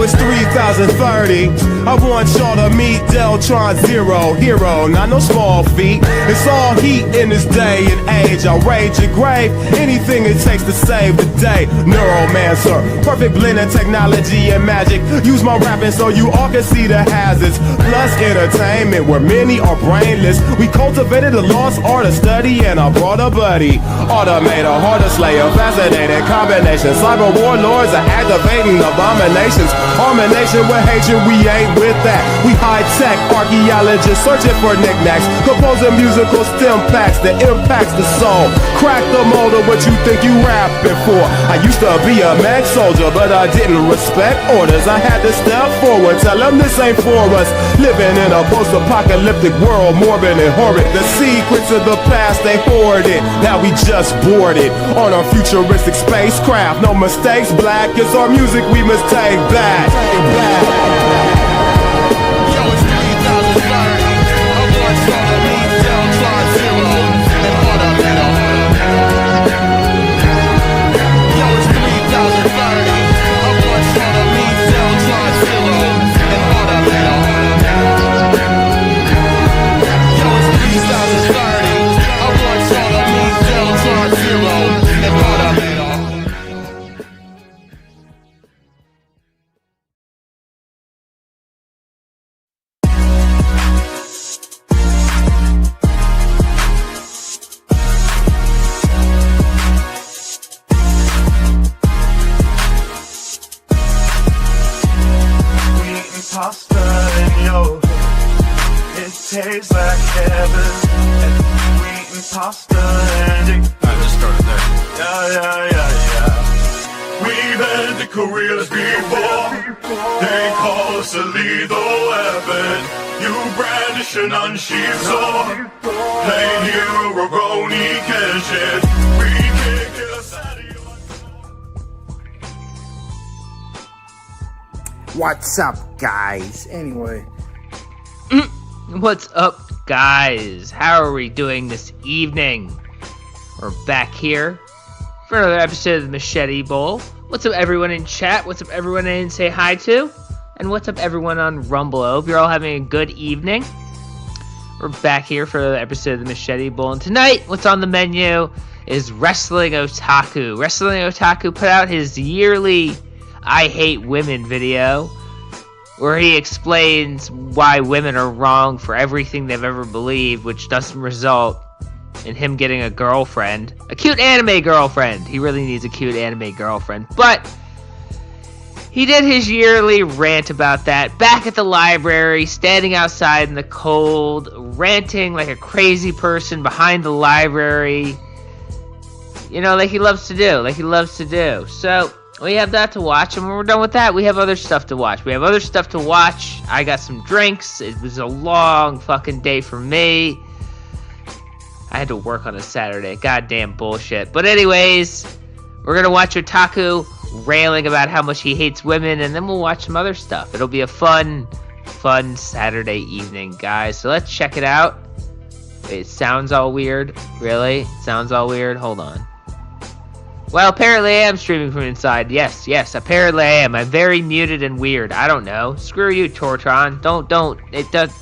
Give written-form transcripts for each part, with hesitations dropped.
it's 3030. I want y'all to meet Deltron Zero, hero, not no small feat. It's all heat in this day and age. I'll rage your grave, anything it takes to save the day. Neuromancer, perfect blend of technology and magic. Use my rapping so you all can see the hazards. Plus entertainment where many are brainless. We cultivated the lost art of study and I brought a buddy. Automator, harder slayer, fascinating combination. Cyber warlords are activating abominations. Harmonation with hatred, we ain't with that. We high-tech archaeologists searching for knickknacks. Composing musical stem packs that impacts the soul. Crack the mold of what you think you rapping for. I used to be a mad soldier, but I didn't respect orders. I had to step forward, tell them this ain't for us. Living in a post-apocalyptic world, morbid and horrid. The secrets of the past, they hoard it. Now we just boarded on our futuristic spacecraft. No mistakes, black is our music we must take back. Yo, it's 3030. I want y'all to meet Deltron Zero and Automata. Yo, it's 3030. I want y'all to meet Deltron Zero and Automata. Yo, it's 3030. I want y'all to meet Deltron Zero and Automata. Pasta in your it tastes like heaven. And we eating pasta and it. I just started there. Yeah. We've had the careers before. They call us a lethal weapon. You brandish an unsheathed sword. Plain hero, Rogoni, Kenshin. We can't get us out of your. What's up, guys? Anyway, What's up, guys? How are we doing this evening? We're back here for another episode of the Machete Bowl. What's up, everyone in chat? What's up, everyone I didn't say hi to? And what's up, everyone on Rumble? I hope you're all having a good evening. We're back here for another episode of the Machete Bowl. And tonight, what's on the menu is Wrestling Otaku. Wrestling Otaku put out his yearly I Hate Women video, where he explains why women are wrong for everything they've ever believed, which doesn't result in him getting a girlfriend. A cute anime girlfriend. He really needs a cute anime girlfriend. But he did his yearly rant about that back at the library, standing outside in the cold, ranting like a crazy person behind the library. You know, like he loves to do. So we have that to watch, and when we're done with that, we have other stuff to watch. I got some drinks. It was a long fucking day for me. I had to work on a Saturday. Goddamn bullshit. But anyways, we're gonna watch Otaku railing about how much he hates women, and then we'll watch some other stuff. It'll be a fun Saturday evening, guys. So let's check it out. Wait, it sounds all weird. Really? It sounds all weird? Hold on. Well, apparently I am streaming from inside. Yes, apparently I am. I'm very muted and weird. I don't know. Screw you, Tortron.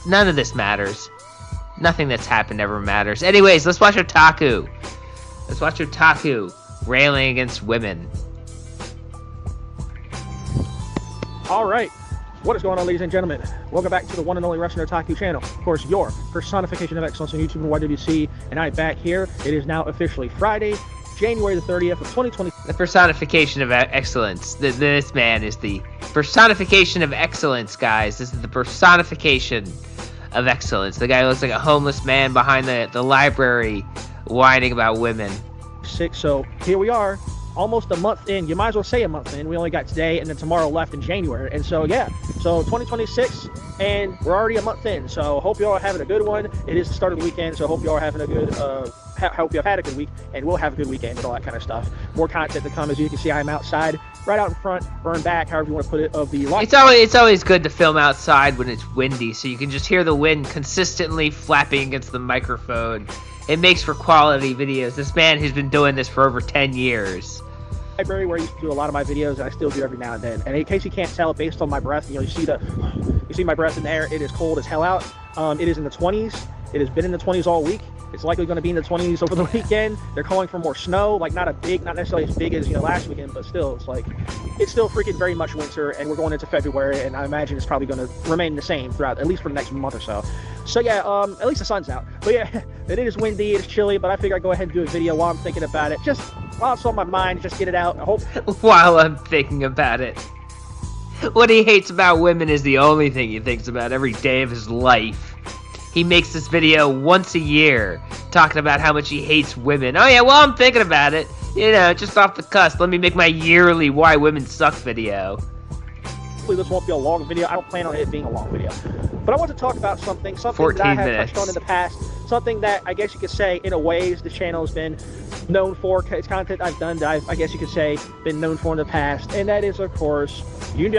None of this matters. Nothing that's happened ever matters. Anyways, let's watch Otaku. Railing against women. Alright, what is going on, ladies and gentlemen? Welcome back to the one and only Wrestling Otaku channel. Of course, your personification of excellence on YouTube and YWC, and I'm back here. It is now officially Friday, January the 30th of 2020. The personification of excellence. This man is the personification of excellence, guys. This is the personification of excellence. The guy who looks like a homeless man behind the library whining about women. So here we are, almost a month in. You might as well say a month in. We only got today and then tomorrow left in January. And so, yeah, so 2026, and we're already a month in. So hope you all are having a good one. It is the start of the weekend, so hope you all are having a good hope you have had a good week, and we'll have a good weekend and all that kind of stuff. More content to come. As you can see, I'm outside, right out in front, or in back, however you want to put it, of the lawn. It's always good to film outside when it's windy, so you can just hear the wind consistently flapping against the microphone. It makes for quality videos. This man has been doing this for over 10 years. library where I used to do a lot of my videos, and I still do every now and then. And in case you can't tell, based on my breath, you see my breath in the air. It is cold as hell out. It is in the 20s. It has been in the 20s all week. It's likely going to be in the 20s over the weekend. They're calling for more snow, like not necessarily as big as last weekend, but still, it's still freaking very much winter, and we're going into February, and I imagine it's probably going to remain the same throughout, at least for the next month or so. So yeah, at least the sun's out. But yeah, it is windy, it's chilly, but I figure I'd go ahead and do a video while I'm thinking about it, just while it's on my mind, just get it out. I hope. While I'm thinking about it. What he hates about women is the only thing he thinks about every day of his life. He makes this video once a year, talking about how much he hates women. Oh yeah, well, I'm thinking about it. Just off the cusp, let me make my yearly Why Women Suck video. Hopefully this won't be a long video. I don't plan on it being a long video. But I want to talk about something that I 14 have minutes. touched on in the past. Something that I guess you could say, in a way, the channel has been known for. It's content I've done that I guess you could say been known for in the past. And that is, of course, you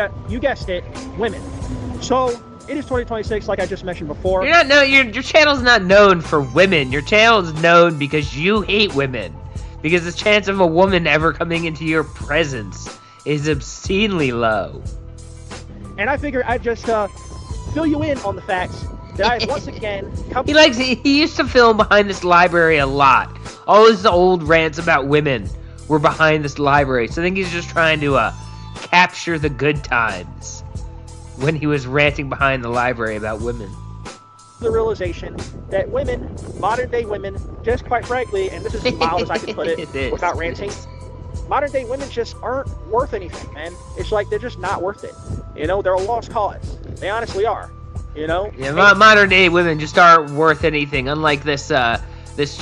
guessed it, women. So, it is 2026, like I just mentioned before. Your channel's not known for women. Your channel is known because you hate women. Because the chance of a woman ever coming into your presence is obscenely low. And I figured I'd just fill you in on the facts that I have once again come. He used to film behind this library a lot. All his old rants about women were behind this library. So I think he's just trying to capture the good times when he was ranting behind the library about women. The realization that women, modern day women, just quite frankly, and this is as mild as I can put it without ranting, modern day women just aren't worth anything, man. It's like they're just not worth it. They're a lost cause. They honestly are. Yeah, modern day women just aren't worth anything. Unlike this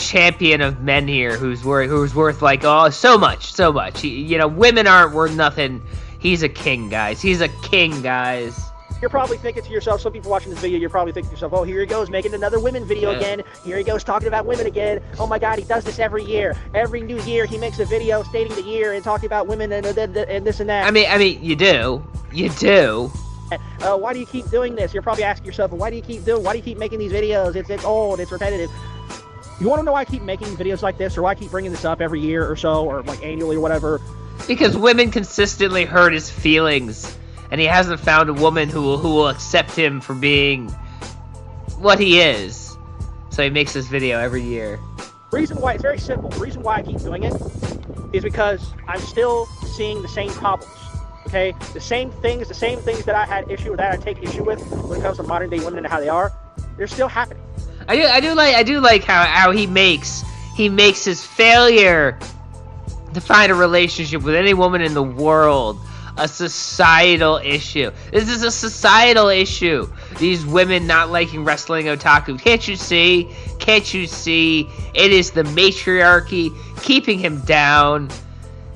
champion of men here, who's worth like so much. Women aren't worth nothing. He's a king, guys. He's a king, guys. You're probably thinking to yourself, some people watching this video, you're probably thinking to yourself, oh, here he goes, making another women video again. Here he goes, talking about women again. Oh my God, he does this every year. Every new year, he makes a video stating the year and talking about women and this and that. I mean, you do. Why do you keep doing this? You're probably asking yourself, why do you keep making these videos? It's old, it's repetitive. You want to know why I keep making videos like this, or why I keep bringing this up every year or so, or like annually or whatever? Because women consistently hurt his feelings. And he hasn't found a woman who will accept him for being what he is. So he makes this video every year. Reason why, it's very simple. The reason why I keep doing it is because I'm still seeing the same problems. Okay? The same things that I take issue with when it comes to modern day women and how they are, they're still happening. I do like how he makes his failure to find a relationship with any woman in the world a societal issue. This is a societal issue. These women not liking wrestling otaku. Can't you see? It is the matriarchy keeping him down.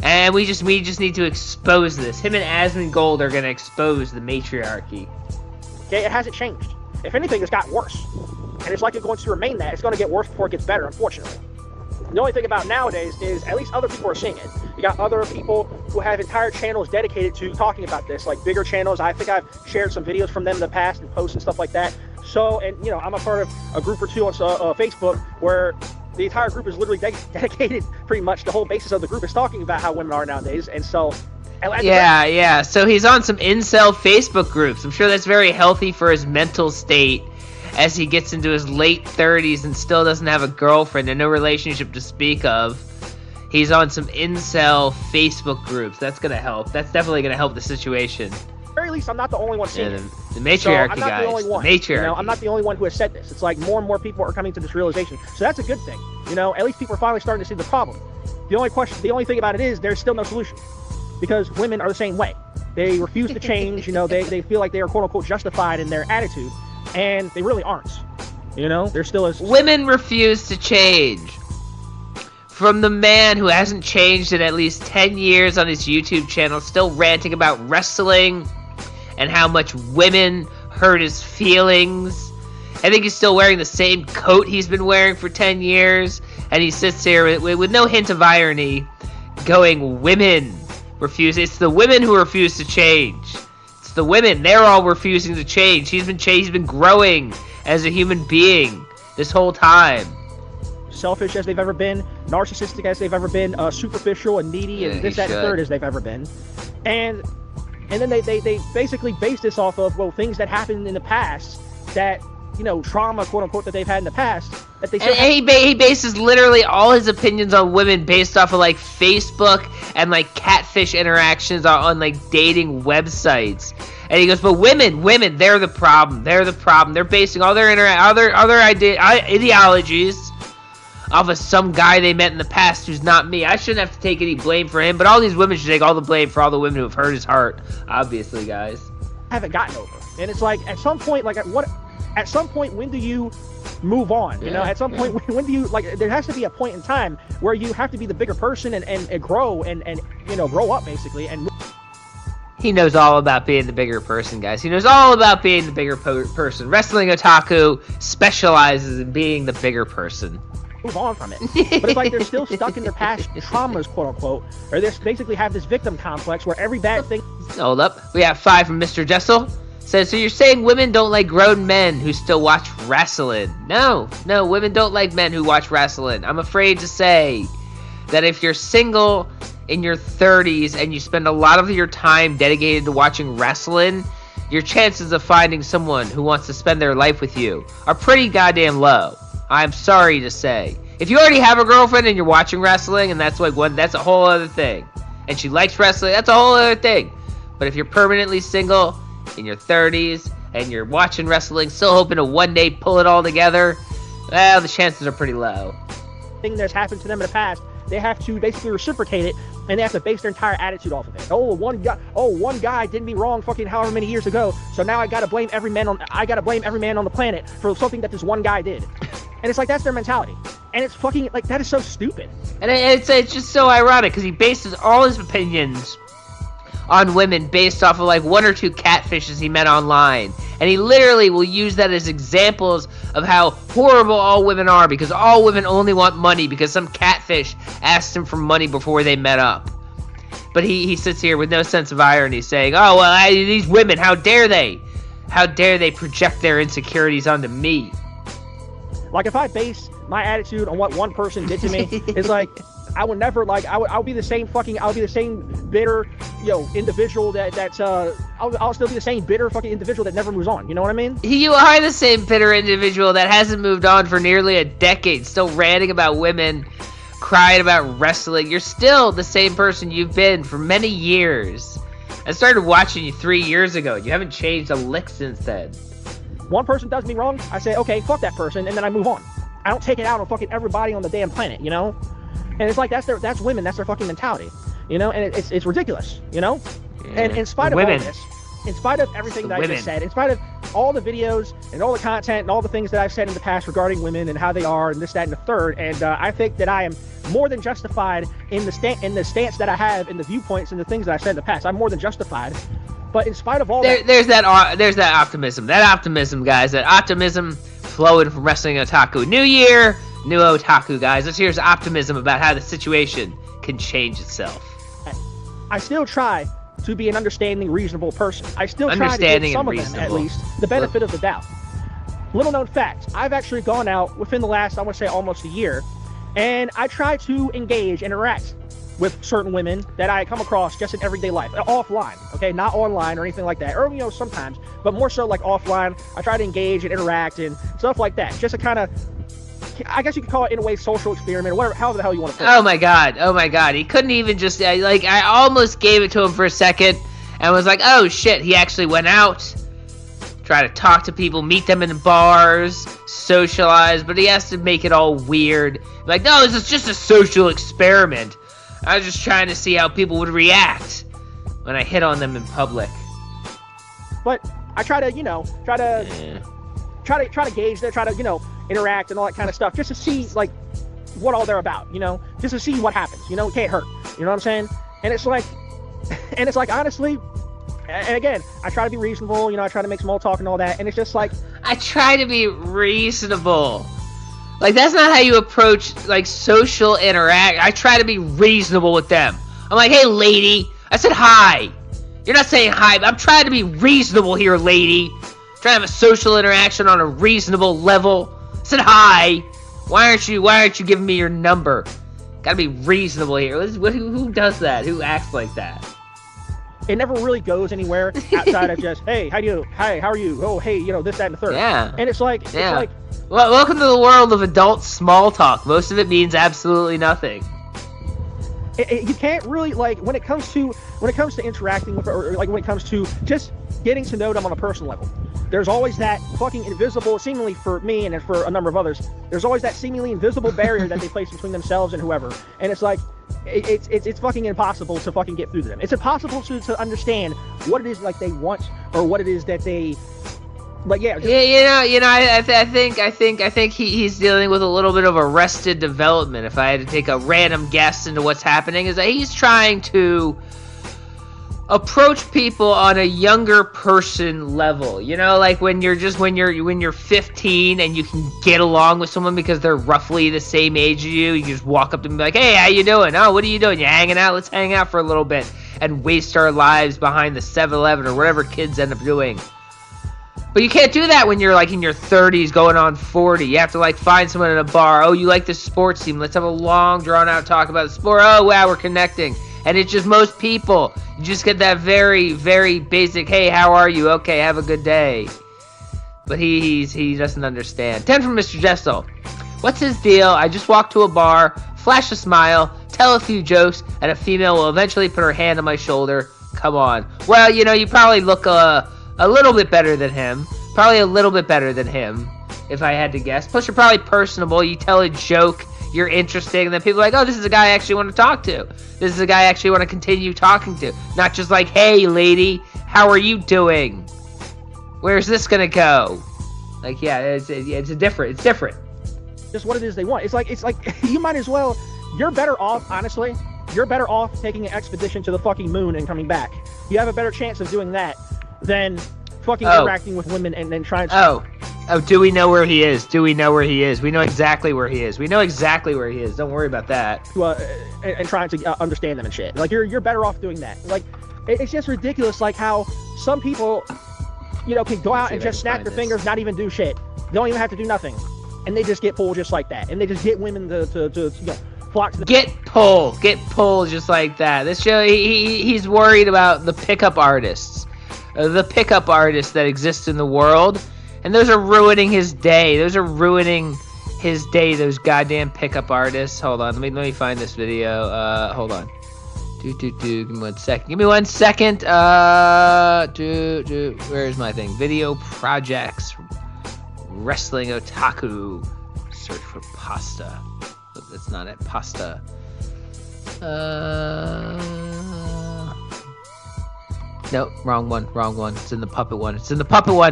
And we just need to expose this. Him and Asmongold are gonna expose the matriarchy. Okay, it hasn't changed. If anything, it's gotten worse. And it's likely going to remain that. It's going to get worse before it gets better, unfortunately. The only thing about nowadays is at least other people are seeing it. You got other people who have entire channels dedicated to talking about this, like bigger channels. I think I've shared some videos from them in the past and posts and stuff like that. So, and I'm a part of a group or two on Facebook where the entire group is literally dedicated, pretty much the whole basis of the group is talking about how women are nowadays. And so, yeah. So he's on some incel Facebook groups. I'm sure that's very healthy for his mental state as he gets into his late 30s and still doesn't have a girlfriend and no relationship to speak of. He's on some incel Facebook groups. That's going to help. That's definitely going to help the situation. At the very least, I'm not the only one seeing it. The matriarchy, so I'm not guys. The only one. The matriarchy. I'm not the only one who has said this. It's like more and more people are coming to this realization. So that's a good thing. At least people are finally starting to see the problem. The only thing about it is there's still no solution. Because women are the same way. They refuse to change. They feel like they are quote unquote justified in their attitude. And they really aren't. They're still as... Women refuse to change. From the man who hasn't changed in at least 10 years on his YouTube channel, still ranting about wrestling and how much women hurt his feelings. I think he's still wearing the same coat he's been wearing for 10 years. And he sits here with no hint of irony going, women refuse. It's the women who refuse to change. It's the women. They're all refusing to change. He's been growing as a human being this whole time. Selfish as they've ever been. narcissistic as they've ever been, superficial and needy and this, that, and third as they've ever been. And then they basically base this off of, well, things that happened in the past that, you know, trauma, quote unquote, that they've had in the past. That they he bases literally all his opinions on women based off of like Facebook and like catfish interactions on like dating websites. And he goes, but women, they're the problem. They're basing all their ideologies off of some guy they met in the past who's not me. I shouldn't have to take any blame for him, but all these women should take all the blame for all the women who have hurt his heart. Obviously, guys. Haven't gotten over. And it's like, at some point, when do you move on? You know, at some point, when do you, like, there has to be a point in time where you have to be the bigger person and grow and, you know, grow up, basically, and He knows all about being the bigger person, guys. He knows all about being the bigger person. Wrestling Otaku specializes in being the bigger person. Move on from it. But it's like they're still stuck in their past traumas, quote unquote, or they basically have this victim complex where every bad thing. Hold up. We have 5 from Mr. Jessel. Says, so you're saying women don't like grown men who still watch wrestling? No, women don't like men who watch wrestling. I'm afraid to say that if you're single in your 30s and you spend a lot of your time dedicated to watching wrestling, your chances of finding someone who wants to spend their life with you are pretty goddamn low. I'm sorry to say. If you already have a girlfriend and you're watching wrestling, and that's a whole other thing, and she likes wrestling, that's a whole other thing. But if you're permanently single in your 30s and you're watching wrestling, still hoping to one day pull it all together, well, the chances are pretty low. Thing that's happened to them in the past, they have to basically reciprocate it, and they have to base their entire attitude off of it. One guy did me wrong fucking however many years ago, so now I gotta blame every man on the planet for something that this one guy did. And it's like, that's their mentality. And it's fucking, like, that is so stupid. And it's just so ironic, because he bases all his opinions on women based off of, like, 1 or 2 catfishes he met online. And he literally will use that as examples of how horrible all women are, because all women only want money, because some catfish asked him for money before they met up. But he sits here with no sense of irony, saying, oh, well, these women, how dare they? How dare they project their insecurities onto me? Like, if I base my attitude on what one person did to me, it's like, I would never, like, I'll be the same bitter, individual I'll still be the same bitter fucking individual that never moves on. You know what I mean? You are the same bitter individual that hasn't moved on for nearly a decade, still ranting about women, crying about wrestling. You're still the same person you've been for many years. I started watching you 3 years ago. You haven't changed a lick since then. One person does me wrong, I say, okay, fuck that person, and then I move on. I don't take it out on fucking everybody on the damn planet, you know? And it's like, that's women, that's their fucking mentality, you know? And it's ridiculous, you know? Yeah. And in spite of all this, in spite of everything that I just said, in spite of all the videos and all the content and all the things that I've said in the past regarding women and how they are and this, that, and the third, and I think that I am more than justified in the stance that I have, in the viewpoints and the things that I said in the past. I'm more than justified. But in spite of all there's that optimism. That optimism, guys. That optimism flowing from Wrestling Otaku. New year, new Otaku, guys. Let's hear optimism about how the situation can change itself. I still try to be an understanding, reasonable person. I still try to give some of them, at least, the benefit of the doubt. Little known fact, I've actually gone out within the last, I want to say, almost a year, and I try to engage, interact with certain women that I come across just in everyday life, offline, okay, not online or anything like that, or sometimes, but more so like offline. I try to engage and interact and stuff like that, just to kind of, I guess you could call it in a way social experiment, or whatever, however the hell you want to put it. Oh my god, he couldn't even just, I almost gave it to him for a second, and was like, oh shit, he actually went out, try to talk to people, meet them in bars, socialize, but he has to make it all weird. Like, no, this is just a social experiment. I was just trying to see how people would react when I hit on them in public. But I try to, try to gauge them, try to, interact and all that kind of stuff, just to see, like, what all they're about, just to see what happens, it can't hurt, you know what I'm saying? And it's like, honestly, and again, I try to be reasonable, I try to make small talk and all that, and it's just like, I try to be reasonable. Like, that's not how you approach, like, social interact. I try to be reasonable with them. I'm like, hey, lady. I said hi. You're not saying hi, but I'm trying to be reasonable here, lady. Trying to have a social interaction on a reasonable level. I said hi. Why aren't you giving me your number? Gotta be reasonable here. Who does that? Who acts like that? It never really goes anywhere outside of just, hey, how are you? Oh, hey, this, that, and the third. Yeah. And it's like, well, welcome to the world of adult small talk. Most of it means absolutely nothing. You can't really, like, when it comes to interacting with, or like when it comes to just getting to know them on a personal level, there's always that fucking invisible, seemingly for me and for a number of others, there's always that seemingly invisible barrier that they place between themselves and whoever. And it's like, it's fucking impossible to fucking get through to them. It's impossible to understand what it is like they want, or what it is that they, like, yeah. I think he's dealing with a little bit of arrested development. If I had to take a random guess into what's happening, is that he's trying to approach people on a younger person level. Like when you're 15 and you can get along with someone because they're roughly the same age as you. You just walk up to them and be like, hey, how you doing? Oh, what are you doing? You hanging out? Let's hang out for a little bit and waste our lives behind the 7-Eleven or whatever kids end up doing. But you can't do that when you're like in your 30s going on 40. You have to like find someone in a bar. Oh, you like this sports team? Let's have a long drawn out talk about the sport. Oh, wow, we're connecting. And it's just most people. You just get that very, very basic, hey, how are you? Okay, have a good day. But he doesn't understand. 10 from Mr. Jessel. What's his deal? I just walk to a bar, flash a smile, tell a few jokes, and a female will eventually put her hand on my shoulder. Come on. Well, you probably look a little bit better than him. Probably a little bit better than him, if I had to guess. Plus, you're probably personable. You tell a joke. You're interesting, and then people are like, oh, this is a guy I actually want to talk to. This is a guy I actually want to continue talking to. Not just like, hey, lady, how are you doing? Where's this gonna go? Like, yeah, it's different. It's different. Just what it is they want. It's like you might as well. You're better off, honestly. You're better off taking an expedition to the fucking moon and coming back. You have a better chance of doing that than fucking interacting with women and then trying to. Oh, do we know where he is? We know exactly where he is. Don't worry about that. And trying to understand them and shit. Like, you're better off doing that. Like, it's just ridiculous, like how some people, can go out and just snap their fingers, not even do shit. They don't even have to do nothing. And they just get pulled just like that. And they just get women to flock to them. Get pulled just like that. This show, he's worried about the pickup artists. The pickup artists that exist in the world. And those are ruining his day. Those goddamn pickup artists. Hold on, let me find this video. Hold on. Give me 1 second. Where's my thing? Video projects. Wrestling Otaku. Search for pasta. But that's not it. Pasta. Nope, wrong one. It's in the puppet one.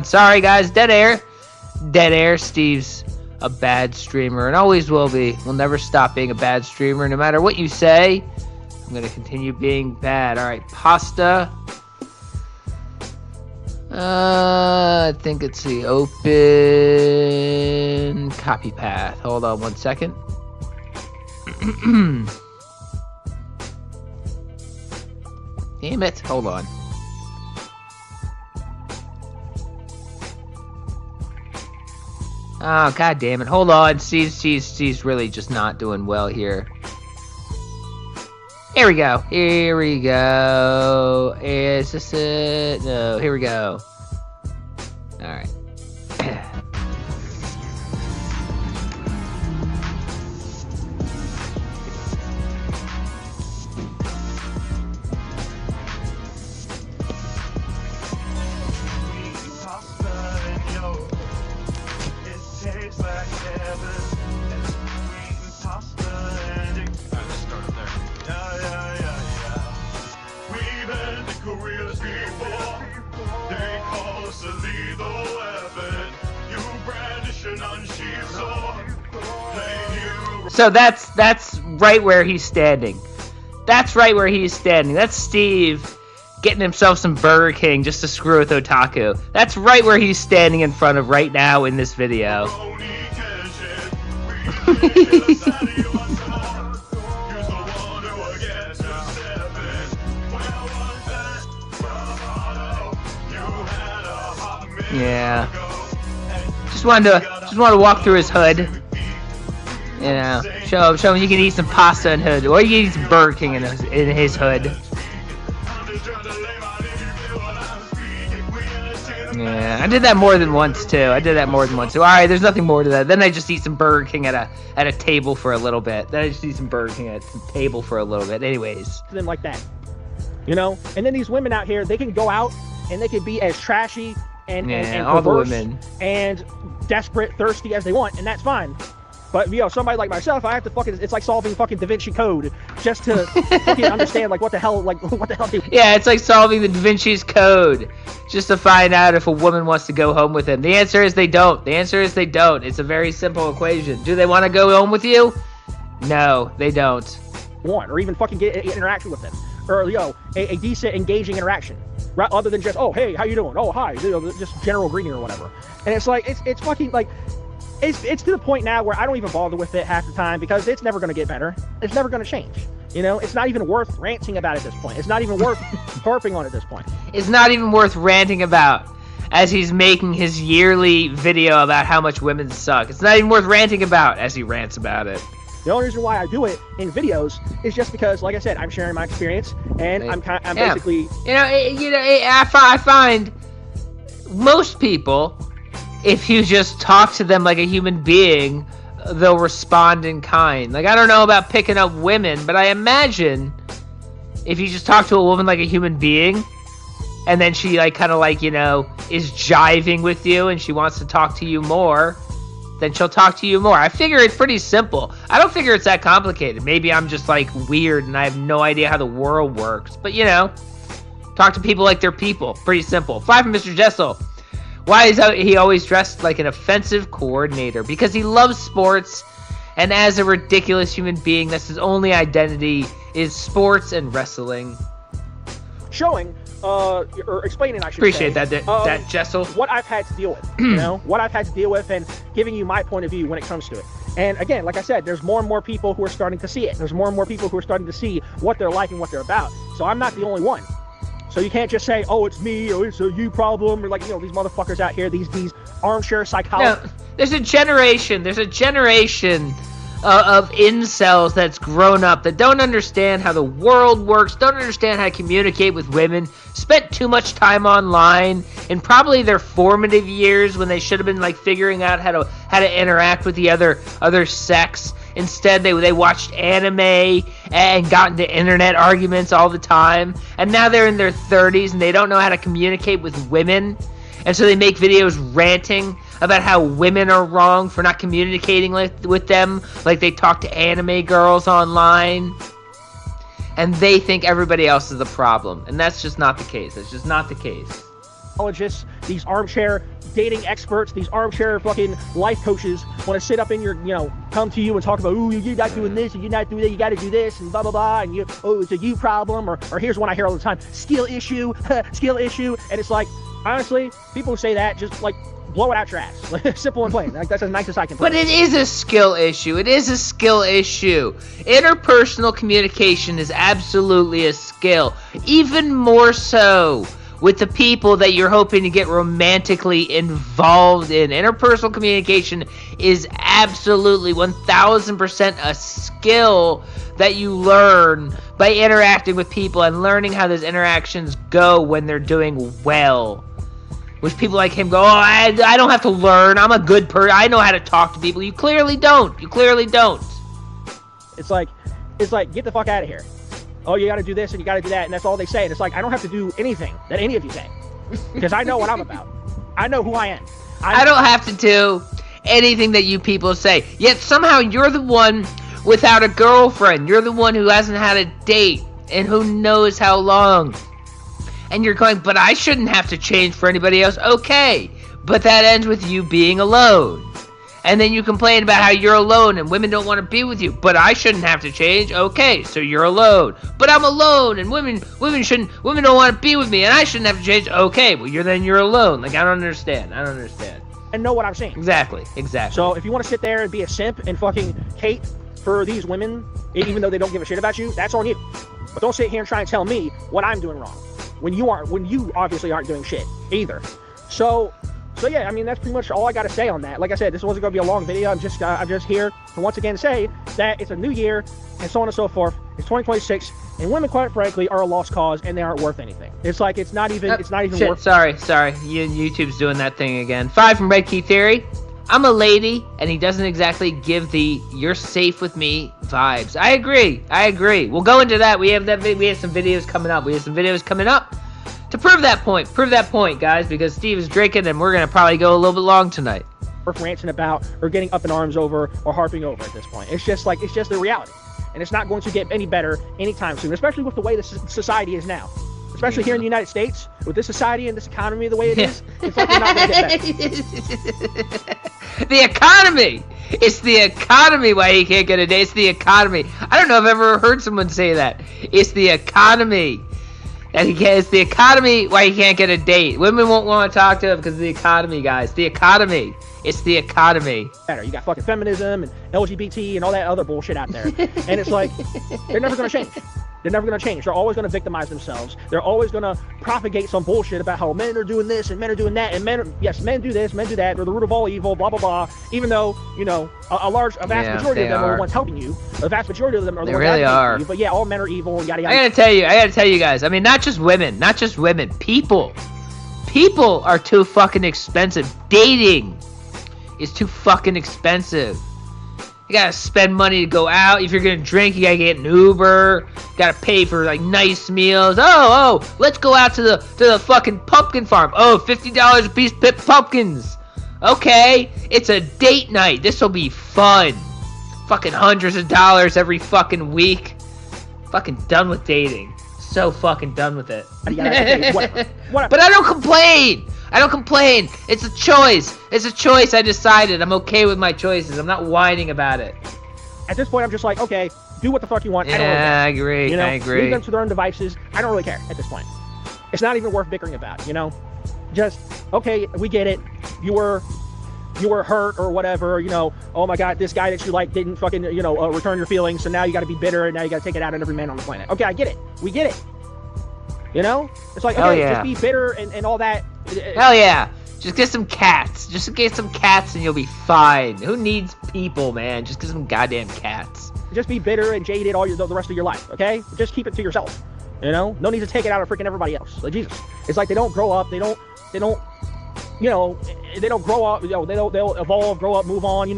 Sorry, guys. Dead air. Steve's a bad streamer and always will be. Will never stop being a bad streamer. No matter what you say, I'm going to continue being bad. All right, pasta. I think it's the open copy path. Hold on 1 second. Damn it. Hold on. Oh, god damn it. Hold on. She's really just not doing well here. Here we go. Is this it? No, here we go. Alright. So that's right where he's standing. That's Steve getting himself some Burger King just to screw with Otaku. That's right where he's standing in front of right now in this video. Yeah. Just wanted to walk through his hood. You know, show him you can eat some pasta in hood, or you can eat some Burger King in his hood. Yeah, I did that more than once too. All right, there's nothing more to that. Then I just eat some Burger King at a table for a little bit. Then I just eat some Burger King at some table for a little bit. Anyways, them like that, you know. And then these women out here, they can go out and they can be as trashy and all the perverse women and desperate, thirsty as they want, and that's fine. But somebody like myself, I have to it's like solving fucking Da Vinci Code just to fucking understand what the hell. Yeah, it's like solving the Da Vinci's Code just to find out if a woman wants to go home with him. The answer is they don't. It's a very simple equation. Do they want to go home with you? No, they don't. Or even fucking get an interaction with them, or a decent, engaging interaction, right? Other than just, oh hey, how you doing? Oh hi, just general greeting or whatever. And it's like it's fucking like. It's to the point now where I don't even bother with it half the time because it's never going to get better. It's never going to change. You know, it's not even worth ranting about at this point. It's not even worth harping on at this point. It's not even worth ranting about as he's making his yearly video about how much women suck. It's not even worth ranting about as he rants about it. The only reason why I do it in videos is just because, like I said, I'm sharing my experience and I'm basically... I find most people... If you just talk to them like a human being, they'll respond in kind. Like, I don't know about picking up women, but I imagine if you just talk to a woman like a human being, and then she, like, kind of like, is jiving with you, and she wants to talk to you more, then she'll talk to you more. I figure it's pretty simple. I don't figure it's that complicated. Maybe I'm just, like, weird, and I have no idea how the world works. But, talk to people like they're people. Pretty simple. 5 from Mr. Jessel. Why is he always dressed like an offensive coordinator? Because he loves sports, and as a ridiculous human being, that's his only identity is sports and wrestling. Showing, or explaining, I should Appreciate say. that Jessel. What I've had to deal with, what I've had to deal with, and giving you my point of view when it comes to it. And again, like I said, there's more and more people who are starting to see it. There's more and more people who are starting to see what they're like and what they're about. So I'm not the only one. So you can't just say, oh, it's me, or it's a you problem, or these motherfuckers out here, these armchair psychologists. No, there's a generation of incels that's grown up that don't understand how the world works, don't understand how to communicate with women, spent too much time online in probably their formative years when they should have been, like, figuring out how to interact with the other sex. Instead, they watched anime and got into internet arguments all the time. And now they're in their 30s and they don't know how to communicate with women. And so they make videos ranting about how women are wrong for not communicating with them like they talk to anime girls online. And they think everybody else is the problem. And that's just not the case. That's just not the case. Psychologists, these armchair dating experts, these armchair fucking life coaches want to sit up in your, come to you and talk about, ooh, you're not doing this, and you're not doing that, you got to do this, and blah, blah, blah, and it's a you problem, or here's one I hear all the time, skill issue, and it's like, honestly, people who say that, just, like, blow it out your ass. Simple and plain. Like, that's as nice as I can put it. But it is a skill issue. Interpersonal communication is absolutely a skill. Even more so with the people that you're hoping to get romantically involved in. Interpersonal communication is absolutely 1000% a skill that you learn by interacting with people and learning how those interactions go when they're doing well. Which people like him go, oh, I don't have to learn. I'm a good person. I know how to talk to people. You clearly don't. It's like, get the fuck out of here. Oh, you got to do this and you got to do that, and that's all they say. And it's like, I don't have to do anything that any of you say, because I know what I'm about. I know who I am. I don't have to do anything that you people say. Yet somehow you're the one without a girlfriend. You're the one who hasn't had a date and who knows how long. And you're going, but I shouldn't have to change for anybody else. Okay, but that ends with you being alone. And then you complain about how you're alone and women don't want to be with you. But I shouldn't have to change. Okay, so you're alone. But I'm alone and women don't want to be with me and I shouldn't have to change. Okay, well you're alone. Like, I don't understand. And know what I'm saying. Exactly. So if you want to sit there and be a simp and fucking hate for these women, even though they don't give a shit about you, that's on you. But don't sit here and try and tell me what I'm doing wrong when you obviously aren't doing shit either. So So yeah, I mean, that's pretty much all I got to say on that. Like I said, this wasn't going to be a long video. I'm just here to once again say that it's a new year and so on and so forth. It's 2026, and women, quite frankly, are a lost cause, and they aren't worth anything. It's like it's not even Shit, worth. Sorry. YouTube's doing that thing again. 5 from Red Key Theory. I'm a lady, and he doesn't exactly give the "you're safe with me" vibes. I agree. We'll go into that. We have some videos coming up. To prove that point, guys, because Steve is drinking, and we're gonna probably go a little bit long tonight. Worth ranting about or getting up in arms over or harping over at this point. It's just the reality, and it's not going to get any better anytime soon, especially with the way the society is now. Especially here in the United States, with this society and this economy the way it is, it's like we're not going to get better. The economy! It's the economy why he can't get a date. It's the economy. I don't know if I've ever heard someone say that. It's the economy. It's the economy why he can't get a date. Women won't want to talk to him because of the economy, guys. The economy. It's the economy. Better. You got fucking feminism and LGBT and all that other bullshit out there. And it's like, they're never going to change. They're never going to change. They're always going to victimize themselves. They're always going to propagate some bullshit about how men are doing this and men are doing that. And men do this, men do that. They're the root of all evil, blah, blah, blah. Even though, a vast majority of them are the ones helping you. A vast majority of them are the ones really advocating you. But yeah, all men are evil and yada, yada. I gotta tell you guys. I mean, not just women. People are too fucking expensive. Dating is too fucking expensive. You gotta spend money to go out. If you're gonna drink, you gotta get an Uber. You gotta pay for like nice meals. Oh, let's go out to the fucking pumpkin farm. Oh, $50 a piece, pip pumpkins. Okay, it's a date night. This will be fun. Fucking hundreds of dollars every fucking week. Fucking done with dating. So fucking done with it. Whatever. But I don't complain. It's a choice I decided. I'm okay with my choices. I'm not whining about it. At this point, I'm just like, okay, do what the fuck you want. Yeah, I agree. I agree. Leave them to their own devices. I don't really care at this point. It's not even worth bickering about, Just, okay, we get it. You were hurt or whatever, oh my god, this guy that you like didn't fucking, return your feelings, so now you gotta be bitter and now you gotta take it out on every man on the planet. Okay, I get it. We get it. It's like, okay, just be bitter and all that. Hell yeah. Just get some cats. Just get some cats and you'll be fine. Who needs people, man? Just get some goddamn cats. Just be bitter and jaded the rest of your life, okay? Just keep it to yourself. No need to take it out on freaking everybody else. Like, Jesus. It's like they don't grow up. They don't they don't grow up. They'll evolve, grow up, move on.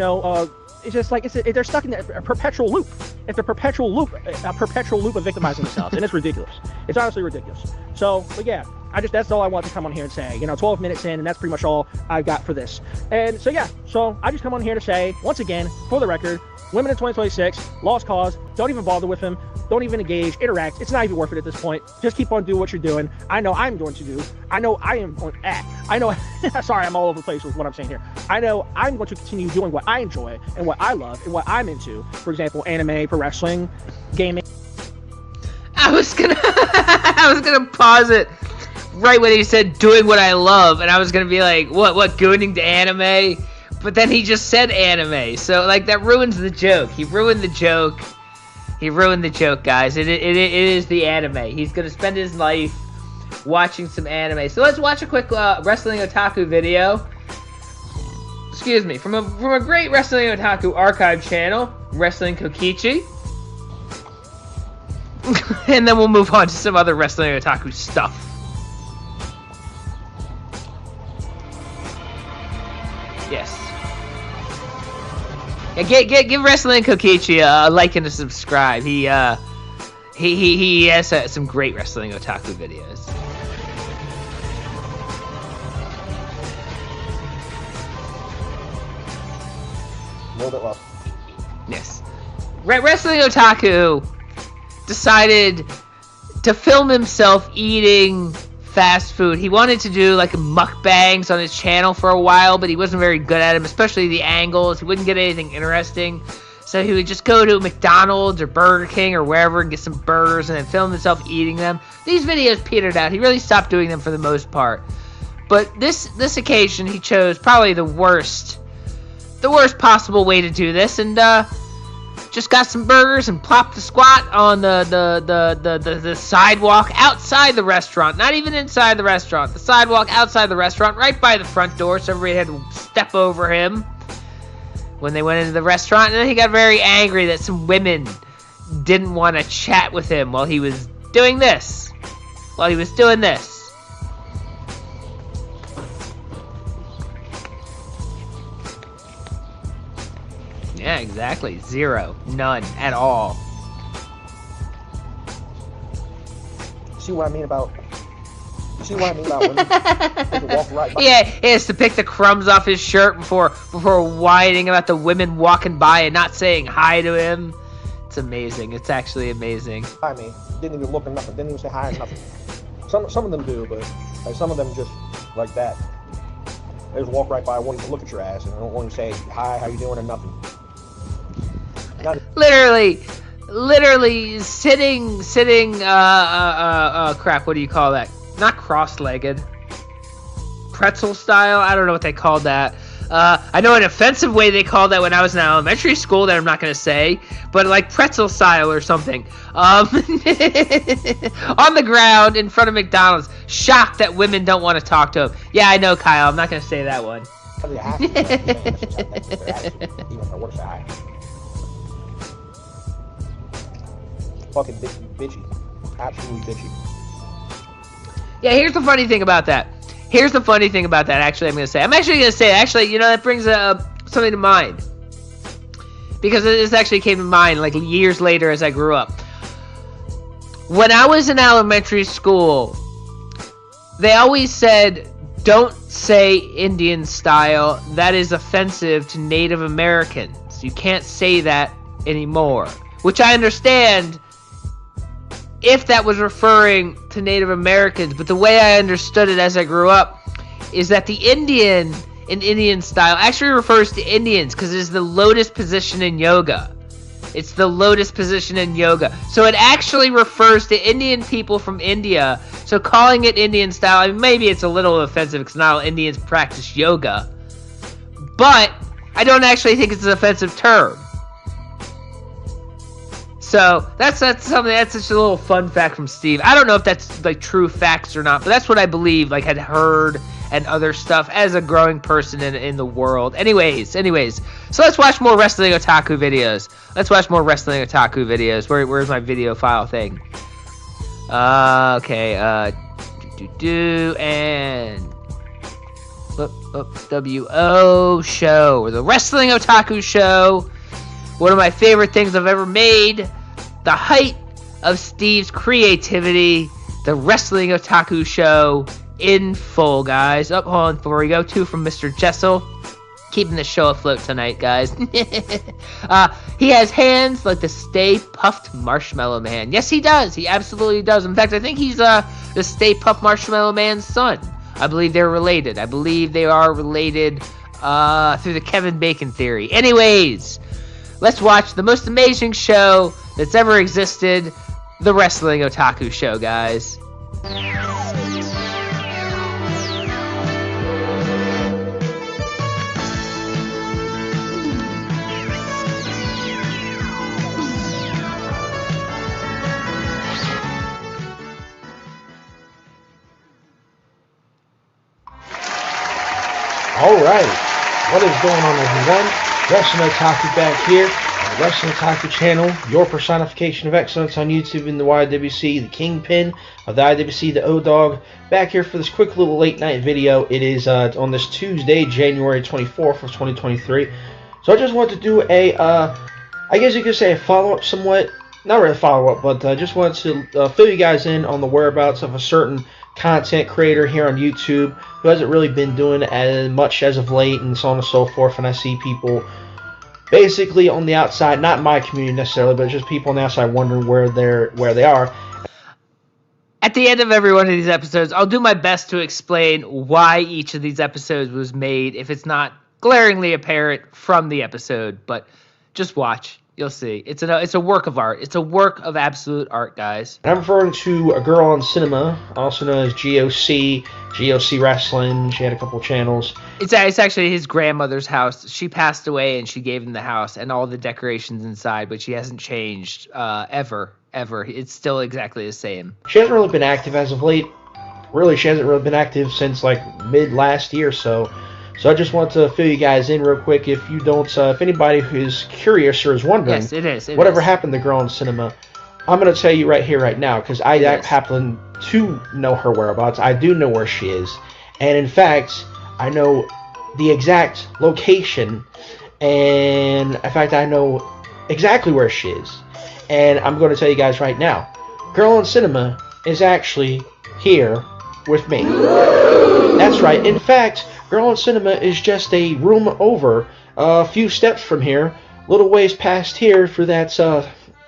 It's just like they're stuck in a perpetual loop. It's a perpetual loop of victimizing themselves, and it's ridiculous. It's honestly ridiculous. So, but yeah, that's all I want to come on here and say. 12 minutes in, and that's pretty much all I've got for this. And so yeah, so I just come on here to say once again, for the record, women in 2026, lost cause. Don't even bother with him. Don't even engage, interact. It's not even worth it at this point. Just keep on doing what you're doing. I know I'm going to do. I know I am going at. I know, sorry, I'm all over the place with what I'm saying here. I know I'm going to continue doing what I enjoy and what I love and what I'm into. For example, anime, pro wrestling, gaming. I was gonna pause it right when he said doing what I love, and I was gonna be like, what, gooning to anime? But then he just said anime, so like that ruins the joke. He ruined the joke. Guys. It is the anime. He's gonna spend his life watching some anime. So let's watch a quick wrestling otaku video. Excuse me, from a great wrestling otaku archive channel, Wrestling Kokichi. And then we'll move on to some other wrestling otaku stuff. Yes. Yeah, give Wrestling Kokichi a like and a subscribe. He has some great wrestling otaku videos. A little bit low. Yes. Wrestling otaku decided to film himself eating fast food. He wanted to do like mukbangs on his channel for a while, but he wasn't very good at them, especially the angles. He wouldn't get anything interesting. So he would just go to McDonald's or Burger King or wherever and get some burgers and then film himself eating them. These videos petered out. He really stopped doing them for the most part. But this occasion, he chose probably the worst possible way to do this. And just got some burgers and plopped the squat on the sidewalk outside the restaurant. Not even inside the restaurant. The sidewalk outside the restaurant, right by the front door, so everybody had to step over him when they went into the restaurant. And then he got very angry that some women didn't want to chat with him while he was doing this. Yeah, exactly. Zero. None at all. See what I mean about women? They can walk right by. Yeah, he has to pick the crumbs off his shirt before whining about the women walking by and not saying hi to him. It's amazing. It's actually amazing. I mean, didn't even look or nothing. Didn't even say hi or nothing. Some of them do, but like, some of them just like that. They just walk right by, won't even look at your ass, and don't want to say hi, how you doing, or nothing. Literally sitting, crap, what do you call that? Not cross-legged. Pretzel style? I don't know what they called that. I know an offensive way they called that when I was in elementary school that I'm not going to say, but like pretzel style or something. On the ground in front of McDonald's, shocked that women don't want to talk to him. Yeah, I know, Kyle. I'm not going to say that one. Fucking bitchy. Absolutely bitchy. Yeah, here's the funny thing about that. Actually, that brings something to mind. Because this actually came to mind like years later as I grew up. When I was in elementary school, they always said, don't say Indian style. That is offensive to Native Americans. You can't say that anymore. Which I understand if that was referring to Native Americans, but the way I understood it as I grew up is that the Indian in Indian style actually refers to Indians because it's the lotus position in yoga. So it actually refers to Indian people from India. So calling it Indian style, I mean, maybe it's a little offensive because not all Indians practice yoga. But I don't actually think it's an offensive term. So that's something. That's just a little fun fact from Steve. I don't know if that's like true facts or not, but that's what I believe. Like had heard and other stuff as a growing person in the world. Anyways. So let's watch more Wrestling Otaku videos. Where's my video file thing? Okay. And WO show, or the Wrestling Otaku show. One of my favorite things I've ever made. The height of Steve's creativity. The Wrestling Otaku show in full, guys. Hold on, before we go, 2 from Mr. Jessel. Keeping the show afloat tonight, guys. He has hands like the Stay Puft Marshmallow Man. Yes, he does. He absolutely does. In fact, I think he's the Stay Puft Marshmallow Man's son. I believe they're related. Through the Kevin Bacon theory. Anyways, let's watch the most amazing show that's ever existed, the Wrestling Otaku show, guys. Alright, what is going on, everyone? Wrestling Otaku back here on the Wrestling Otaku channel, your personification of excellence on YouTube in the YWC, the kingpin of the IWC, the O-Dog, back here for this quick little late night video. It is on this Tuesday, January 24th of 2023. So I just wanted to do I guess you could say a follow-up somewhat. Not really a follow-up, but I just wanted to fill you guys in on the whereabouts of a certain content creator here on YouTube who hasn't really been doing as much as of late and so on and so forth. And I see people basically on the outside, not my community necessarily, but just people on the outside wondering where they are. At the end of every one of these episodes, I'll do my best to explain why each of these episodes was made if it's not glaringly apparent from the episode, but just watch. You'll see. It's a work of art. It's a work of absolute art, guys. I'm referring to a girl on cinema, also known as GOC Wrestling. She had a couple channels. It's actually his grandmother's house. She passed away, and she gave him the house and all the decorations inside, but she hasn't changed ever. It's still exactly the same. She hasn't really been active as of late. Really, she hasn't really been active since like mid last year. So I just want to fill you guys in real quick. If you don't, if anybody who's curious or is wondering, yes, it is. Whatever happened to Girl in Cinema, I'm going to tell you right here, right now, because I happen to know her whereabouts. I do know where she is. And in fact, I know the exact location. And in fact, I know exactly where she is. And I'm going to tell you guys right now, Girl in Cinema is actually here with me. That's right. In fact, Girl in Cinema is just a room over, a few steps from here, little ways past here for that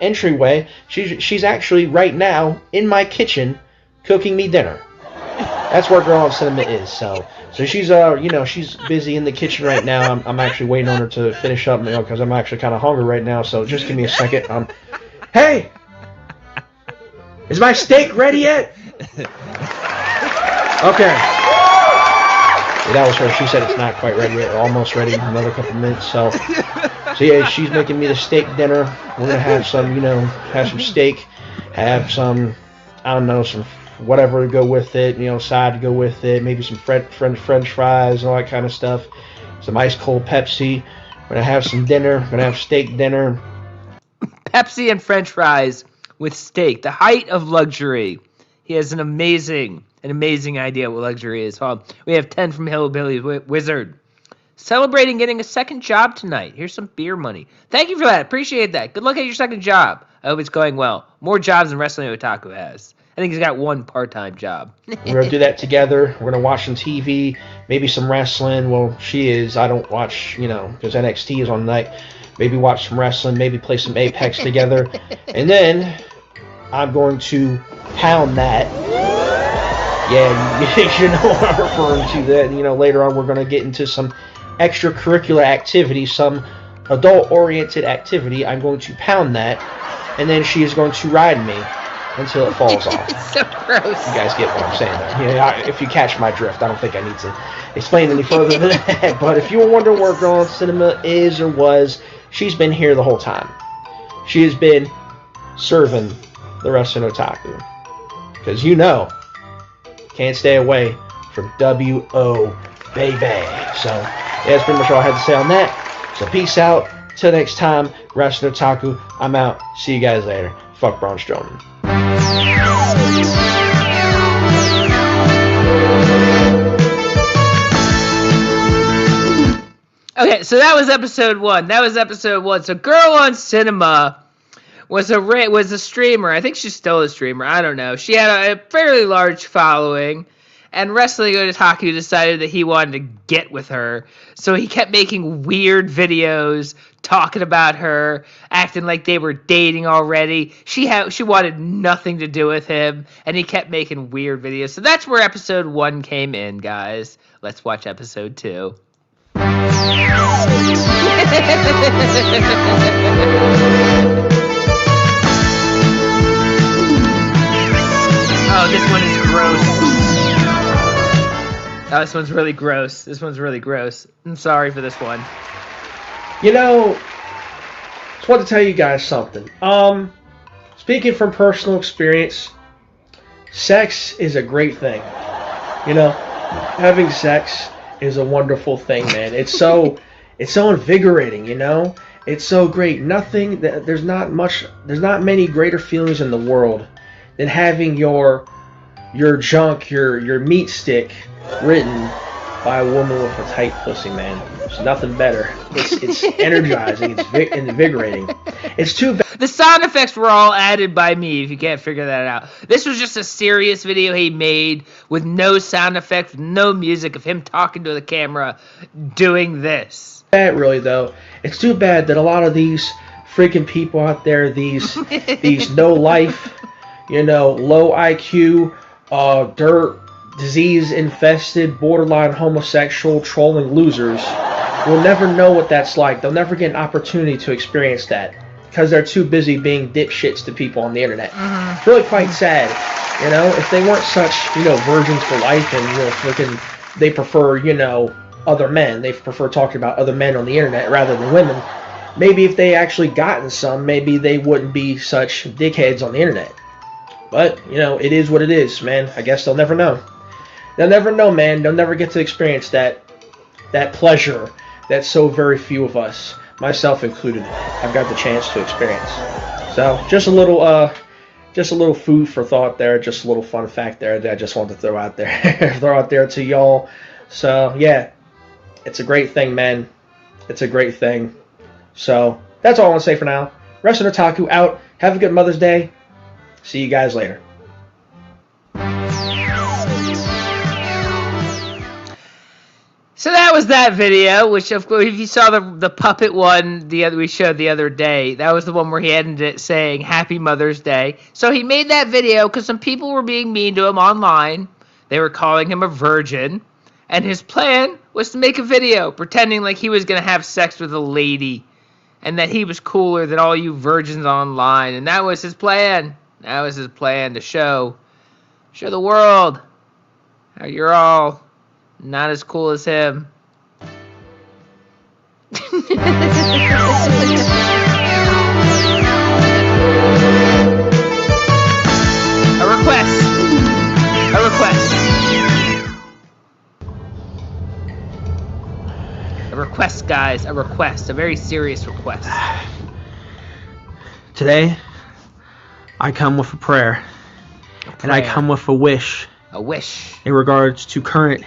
entryway. She's actually right now in my kitchen cooking me dinner. That's where Girl in Cinema is. So she's she's busy in the kitchen right now. I'm actually waiting on her to finish up, because I'm actually kind of hungry right now. So just give me a second. Hey, is my steak ready yet? Okay. Yeah, that was her. She said it's not quite ready yet. Almost ready. Another couple minutes. So yeah, she's making me the steak dinner. We're gonna have some, have some steak, have some, I don't know, some whatever to go with it. Side to go with it. Maybe some French fries and all that kind of stuff. Some ice cold Pepsi. We're gonna have some dinner. We're gonna have steak dinner. Pepsi and French fries with steak. The height of luxury. He has an amazing idea what luxury is. We have 10 from Hillbilly Wizard. Celebrating getting a second job tonight. Here's some beer money. Thank you for that. Appreciate that. Good luck at your second job. I hope it's going well. More jobs than Wrestling Otaku has. I think he's got one part-time job. We're going to do that together. We're going to watch some TV, maybe some wrestling. Well, she is. I don't watch, because NXT is on night. Maybe watch some wrestling, maybe play some Apex together. And then I'm going to pound that. Yeah, you know what I'm referring to. That, later on we're going to get into some extracurricular activity, some adult-oriented activity. I'm going to pound that, and then she is going to ride me until it falls off. It's so gross. You guys get what I'm saying there. If you catch my drift, I don't think I need to explain any further than that. But if you were wondering where Girl in Cinema is or was, she's been here the whole time. She has been serving the Wrestling Otaku. Because can't stay away from W.O. baby. So, yeah, that's pretty much all I had to say on that. So, peace out. Till next time, Wrestling Otaku, I'm out. See you guys later. Fuck Braun Strowman. Okay, so that was episode 1. So, Girl on Cinema was a streamer. I think she's still a streamer. I don't know. She had a fairly large following, and Wrestling Otaku decided that he wanted to get with her. So he kept making weird videos talking about her, acting like they were dating already. She wanted nothing to do with him, and he kept making weird videos. So that's where episode 1 came in, guys. Let's watch episode 2. Oh, this one is gross. Oh, this one's really gross. I'm sorry for this one. Just want to tell you guys something. Speaking from personal experience, sex is a great thing. Having sex is a wonderful thing, man. It's so invigorating, It's so great. There's not many greater feelings in the world than having your junk, your meat stick written by a woman with a tight pussy, man. There's nothing better. It's energizing. It's invigorating. It's too bad. The sound effects were all added by me, if you can't figure that out. This was just a serious video he made with no sound effects, no music of him talking to the camera doing this. Really, though, it's too bad that a lot of these freaking people out there, these no life, low IQ, dirt, disease-infested, borderline homosexual, trolling losers will never know what that's like. They'll never get an opportunity to experience that. because they're too busy being dipshits to people on the internet. It's really quite sad. You know, if they weren't such, you know, virgins for life and, you know, freaking, they prefer, you know, other men. They prefer talking about other men on the internet rather than women. Maybe if they actually gotten some, maybe they wouldn't be such dickheads on the internet. But, you know, it is what it is, man. I guess they'll never know. They'll never know, man. They'll never get to experience that pleasure that so very few of us, myself included, have got the chance to experience. So, just a little food for thought there, just a little fun fact there that I just wanted to throw out there, to y'all. So, yeah, it's a great thing, man. It's a great thing. So, that's all I want to say for now. Rest of Otaku out. Have a good Mother's Day. See you guys later. So that was that video, which of course, if you saw the puppet one we showed the other day, that was the one where he ended it saying Happy Mother's Day. So he made that video because some people were being mean to him online. They were calling him a virgin, and his plan was to make a video pretending like he was going to have sex with a lady and that he was cooler than all you virgins online, and that was his plan. That was his plan to show the world how you're all not as cool as him. A request. A request. A request, guys. A request. A very serious request. Today, I come with a prayer. And I come with a wish. A wish. In regards to current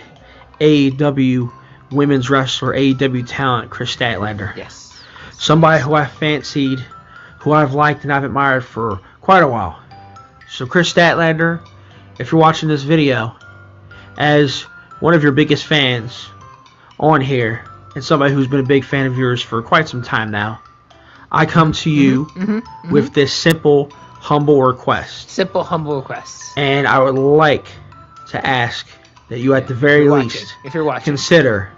AEW women's wrestler, AEW talent, Chris Statlander. Yes. Somebody who I've fancied, who I've liked and I've admired for quite a while. So Chris Statlander, if you're watching this video, as one of your biggest fans on here, and somebody who's been a big fan of yours for quite some time now, I come to you with this simple, humble request. Simple, humble request. And I would like to ask that you at the very least if you're watching, consider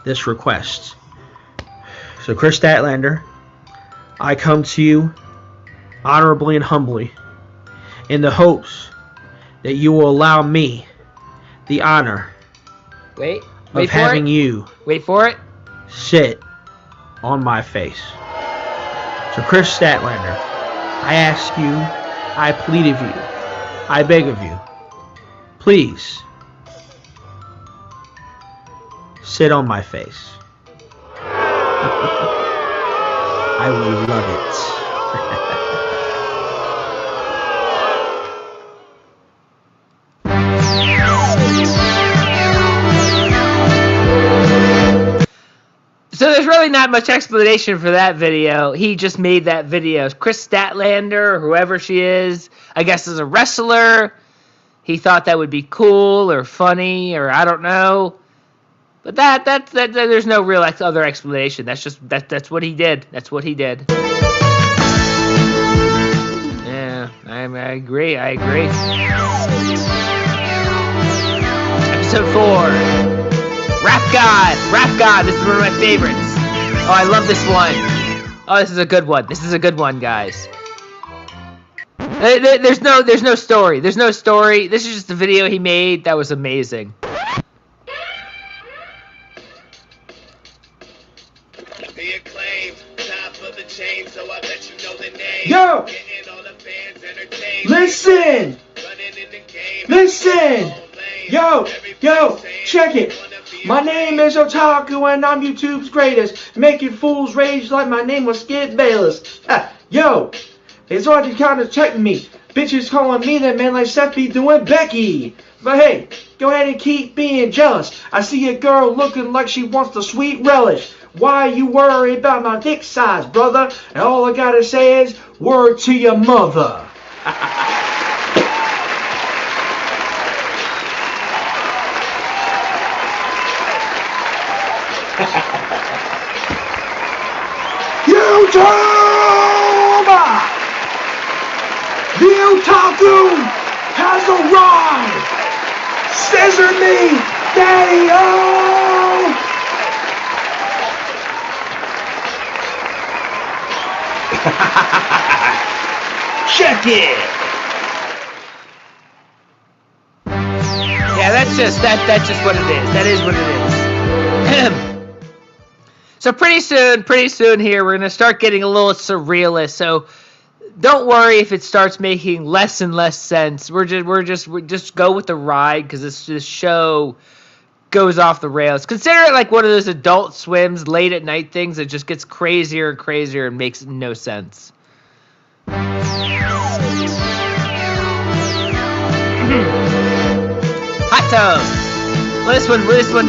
this request. So Chris Statlander, I come to you honorably and humbly in the hopes that you will allow me the honor of having you sit on my face. So Chris Statlander, I ask you, I plead of you, I beg of you, please sit on my face. I will love it. So there's really not much explanation for that video. He just made that video. Chris Statlander, or whoever she is, I guess is a wrestler. He thought that would be cool or funny or I don't know. But that there's no real other explanation. That's just that's what he did. That's what he did. Yeah, I agree. Episode 4. Rap God. This is one of my favorites. Oh, I love this one. Oh, this is a good one. This is a good one, guys. There's no story. There's no story. This is just a video he made that was amazing. The acclaimed, top of the chain, so I bet you know the name. Yo! Getting all the fans entertained. Listen! Running in the game. Listen! Yo, check it. My name is Otaku and I'm YouTube's greatest. Making fools rage like my name was Skid Bayless. Yo, it's already kind of checking me. Bitches calling me that man like Seth be doing Becky. But hey, go ahead and keep being jealous. I see a girl looking like she wants the sweet relish. Why you worry about my dick size, brother? And all I gotta say is, word to your mother. YouTube! The Otaku has arrived! Scissor me, Daddy-o! begin. Yeah, that's just what it is. That is what it is. So pretty soon here, we're gonna start getting a little surrealist. So don't worry if it starts making less and less sense. We just go with the ride, because this show goes off the rails. Consider it like one of those Adult Swim's late at night things that just gets crazier and crazier and makes no sense. Hot tub. Well, this one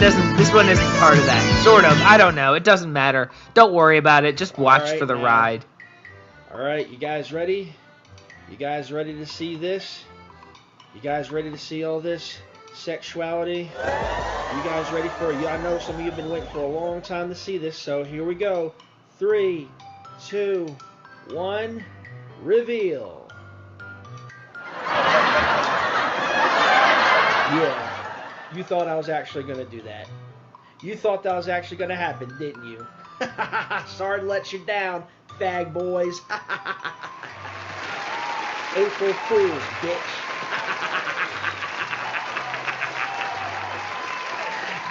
isn't part of that. Sort of. I don't know. It doesn't matter. Don't worry about it. Just watch for the ride. Alright, you guys ready? You guys ready to see this? You guys ready to see all this sexuality? You guys ready for it? I know some of you have been waiting for a long time to see this, so here we go. 3, 2, 1, reveal. Yeah. You thought I was actually going to do that. You thought that was actually going to happen, didn't you? Sorry to let you down, fag boys. April Fools, bitch.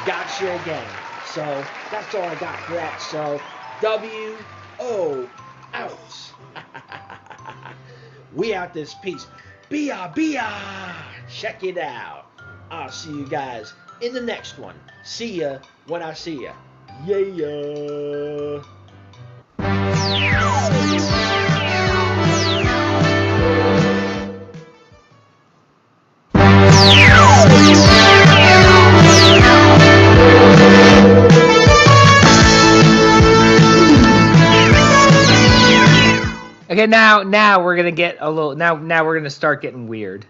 Gotcha again. So, that's all I got for that. So, W-O out. We out this piece. Bia. Check it out. I'll see you guys in the next one. See ya when I see ya. Yeah. Okay, now we're gonna get a little. Now we're gonna start getting weird.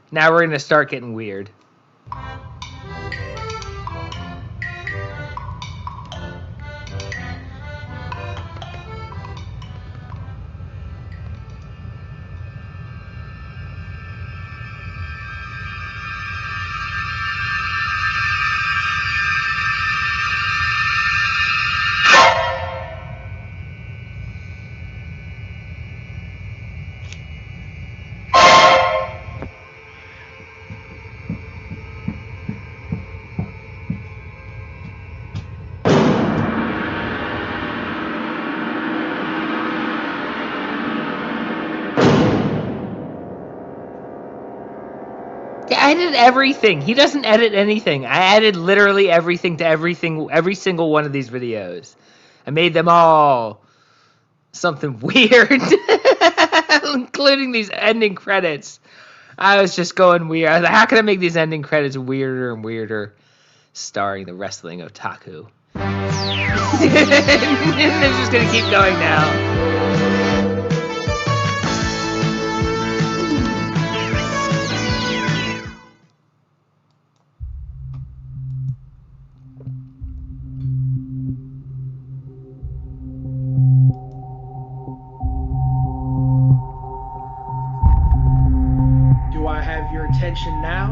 I did everything. He doesn't edit anything. I added literally everything to every single one of these videos. I made them all something weird, including these ending credits. I was just going weird. I was like, how can I make these ending credits weirder and weirder? Starring the wrestling otaku. They're just gonna keep going now. Attention now.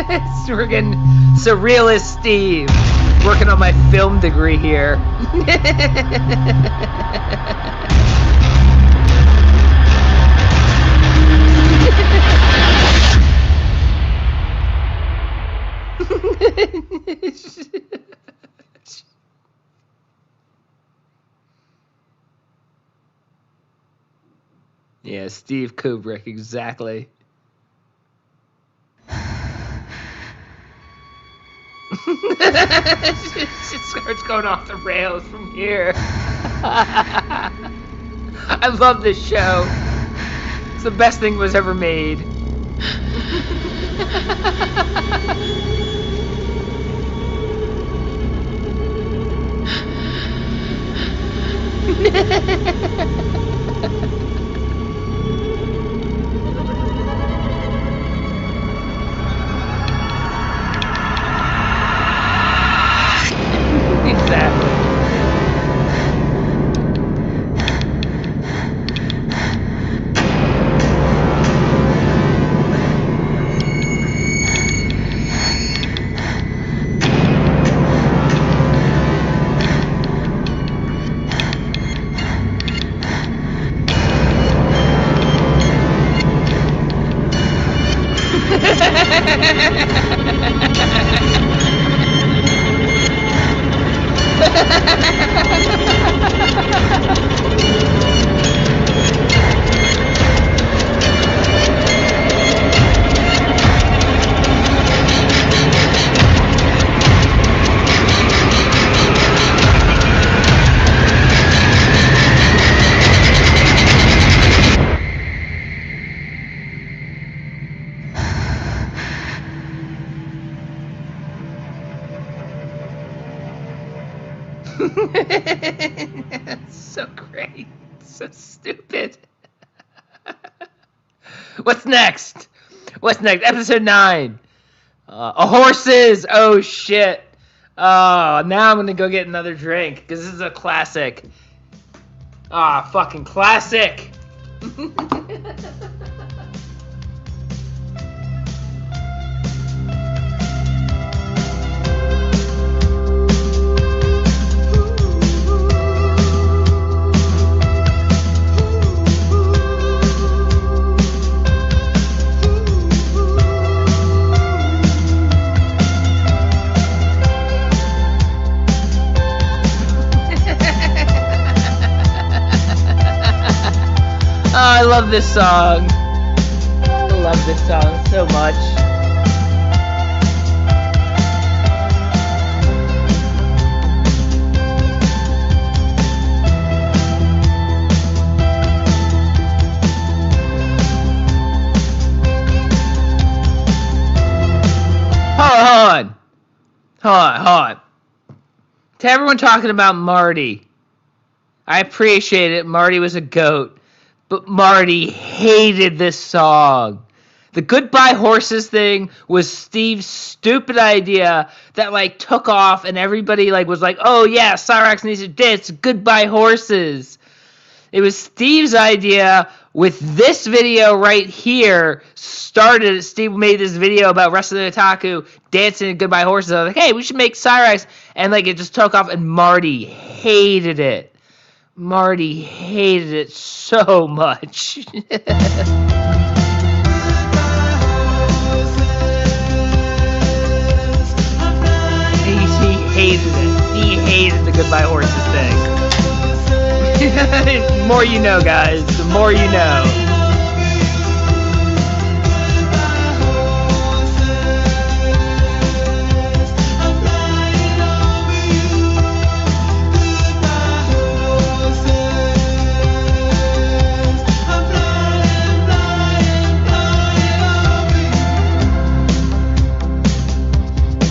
It's friggin' surrealist Steve. Working on my film degree here. Yeah, Steve Kubrick, exactly. It starts going off the rails from here. I love this show. It's the best thing was ever made. So great. So stupid. What's next? What's next? Episode 9. Horses. Oh, shit. Oh, now I'm going to go get another drink because this is a classic. Ah, fucking classic. I love this song. I love this song so much. Hold on. To everyone talking about Marty, I appreciate it. Marty was a goat. But Marty hated this song. The Goodbye Horses thing was Steve's stupid idea that, like, took off and everybody, like, was like, oh, yeah, Cyrax needs to dance, Goodbye Horses. It was Steve's idea with this video right here started. Steve made this video about Wrestling Otaku dancing in Goodbye Horses. I was like, hey, we should make Cyrax. And, like, it just took off and Marty hated it. Marty hated it so much. He hated it. He hated the Goodbye Horses thing. The more you know, guys. The more you know.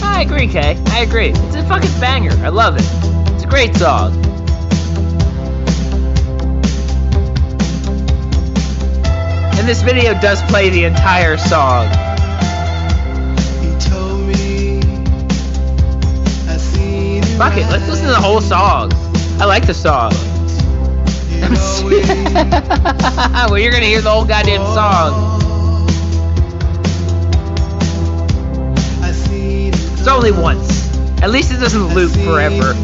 I agree, Kay. I agree. It's a fucking banger. I love it. It's a great song. And this video does play the entire song. Fuck it, let's listen to the whole song. I like the song. Well, you're gonna hear the whole goddamn song. It's only once. At least it doesn't loop forever.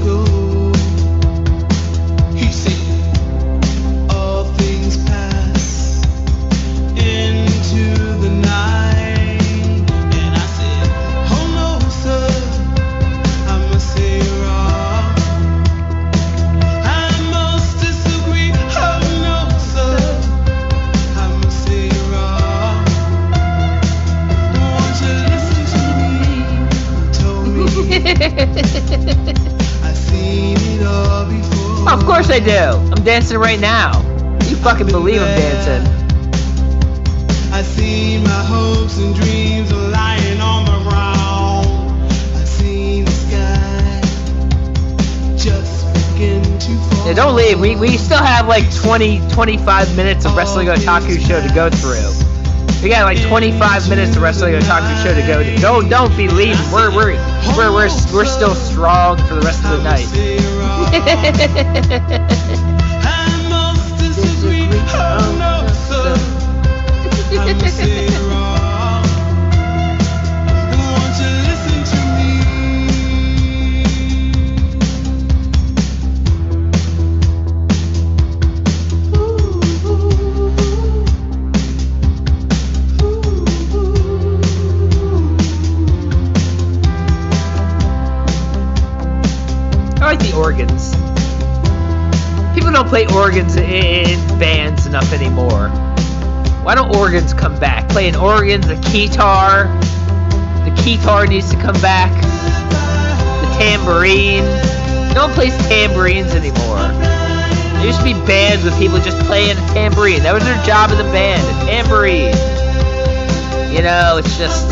Of course I do. I'm dancing right now. You fucking believe I'm dancing. I see my hopes and dreams are lying on the ground. I see the sky just begin to fall. Yeah, don't leave. We still have like 25 minutes of Wrestling Otaku show to go through. We got like 25 minutes of Wrestling Otaku show to go to. Don't be leaving. We're still strong for the rest of the night. I must disagree. Oh no, sir. I'm gonna say it wrong. Won't you listen to me? organs. People don't play organs in bands enough anymore. Why don't organs come back? Playing organs, the keytar. The keytar needs to come back. The tambourine. No one plays tambourines anymore. There used to be bands with people just playing a tambourine. That was their job in the band, a tambourine. You know, it's just...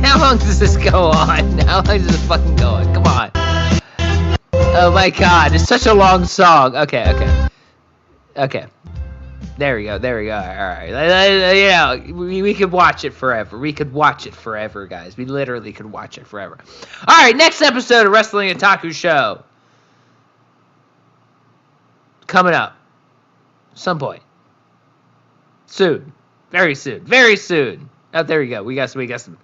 How long does this go on? How long does this fucking go on? Come on. Oh my god, it's such a long song. Okay. There we go. Alright. You know, we could watch it forever. We could watch it forever, guys. We literally could watch it forever. Alright, next episode of Wrestling Otaku Show. Coming up. Some point. Soon. Very soon. Oh, there we go. We got some.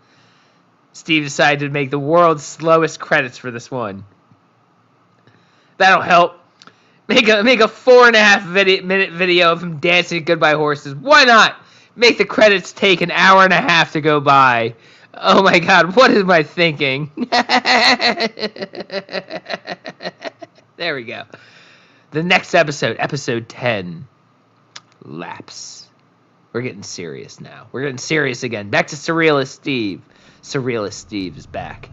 Steve decided to make the world's slowest credits for this one. That'll help. Make a 4.5 minute video of him dancing at Goodbye Horses. Why not? Make the credits take an hour and a half to go by. Oh my god, what am I thinking? There we go. The next episode, episode 10. Lapse. We're getting serious now. We're getting serious again. Back to Surrealist Steve. Surrealist Steve is back.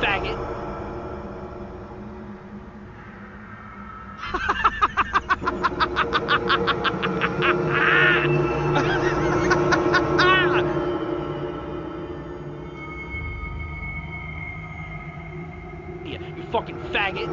Faggot. Yeah, you fucking faggot.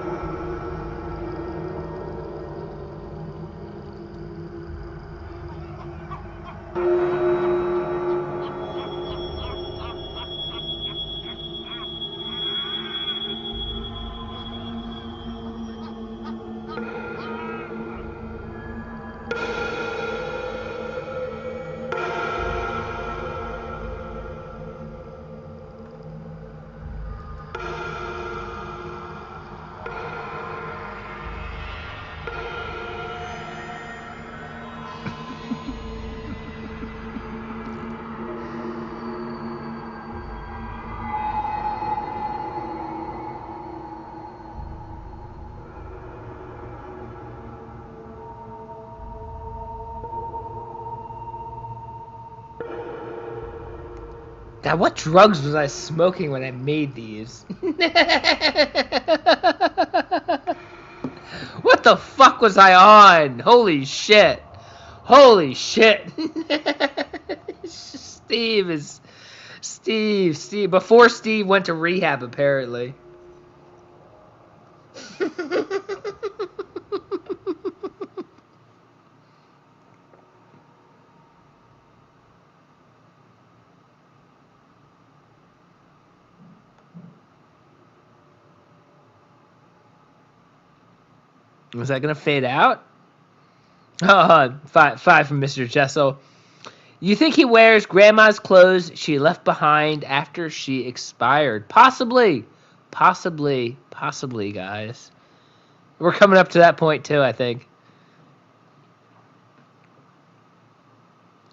God, what drugs was I smoking when I made these? What the fuck was I on? Holy shit. Steve. Before Steve went to rehab, apparently. Was that gonna fade out? Five from Mr. Jessel. You think he wears grandma's clothes she left behind after she expired? Possibly, guys. We're coming up to that point too, I think.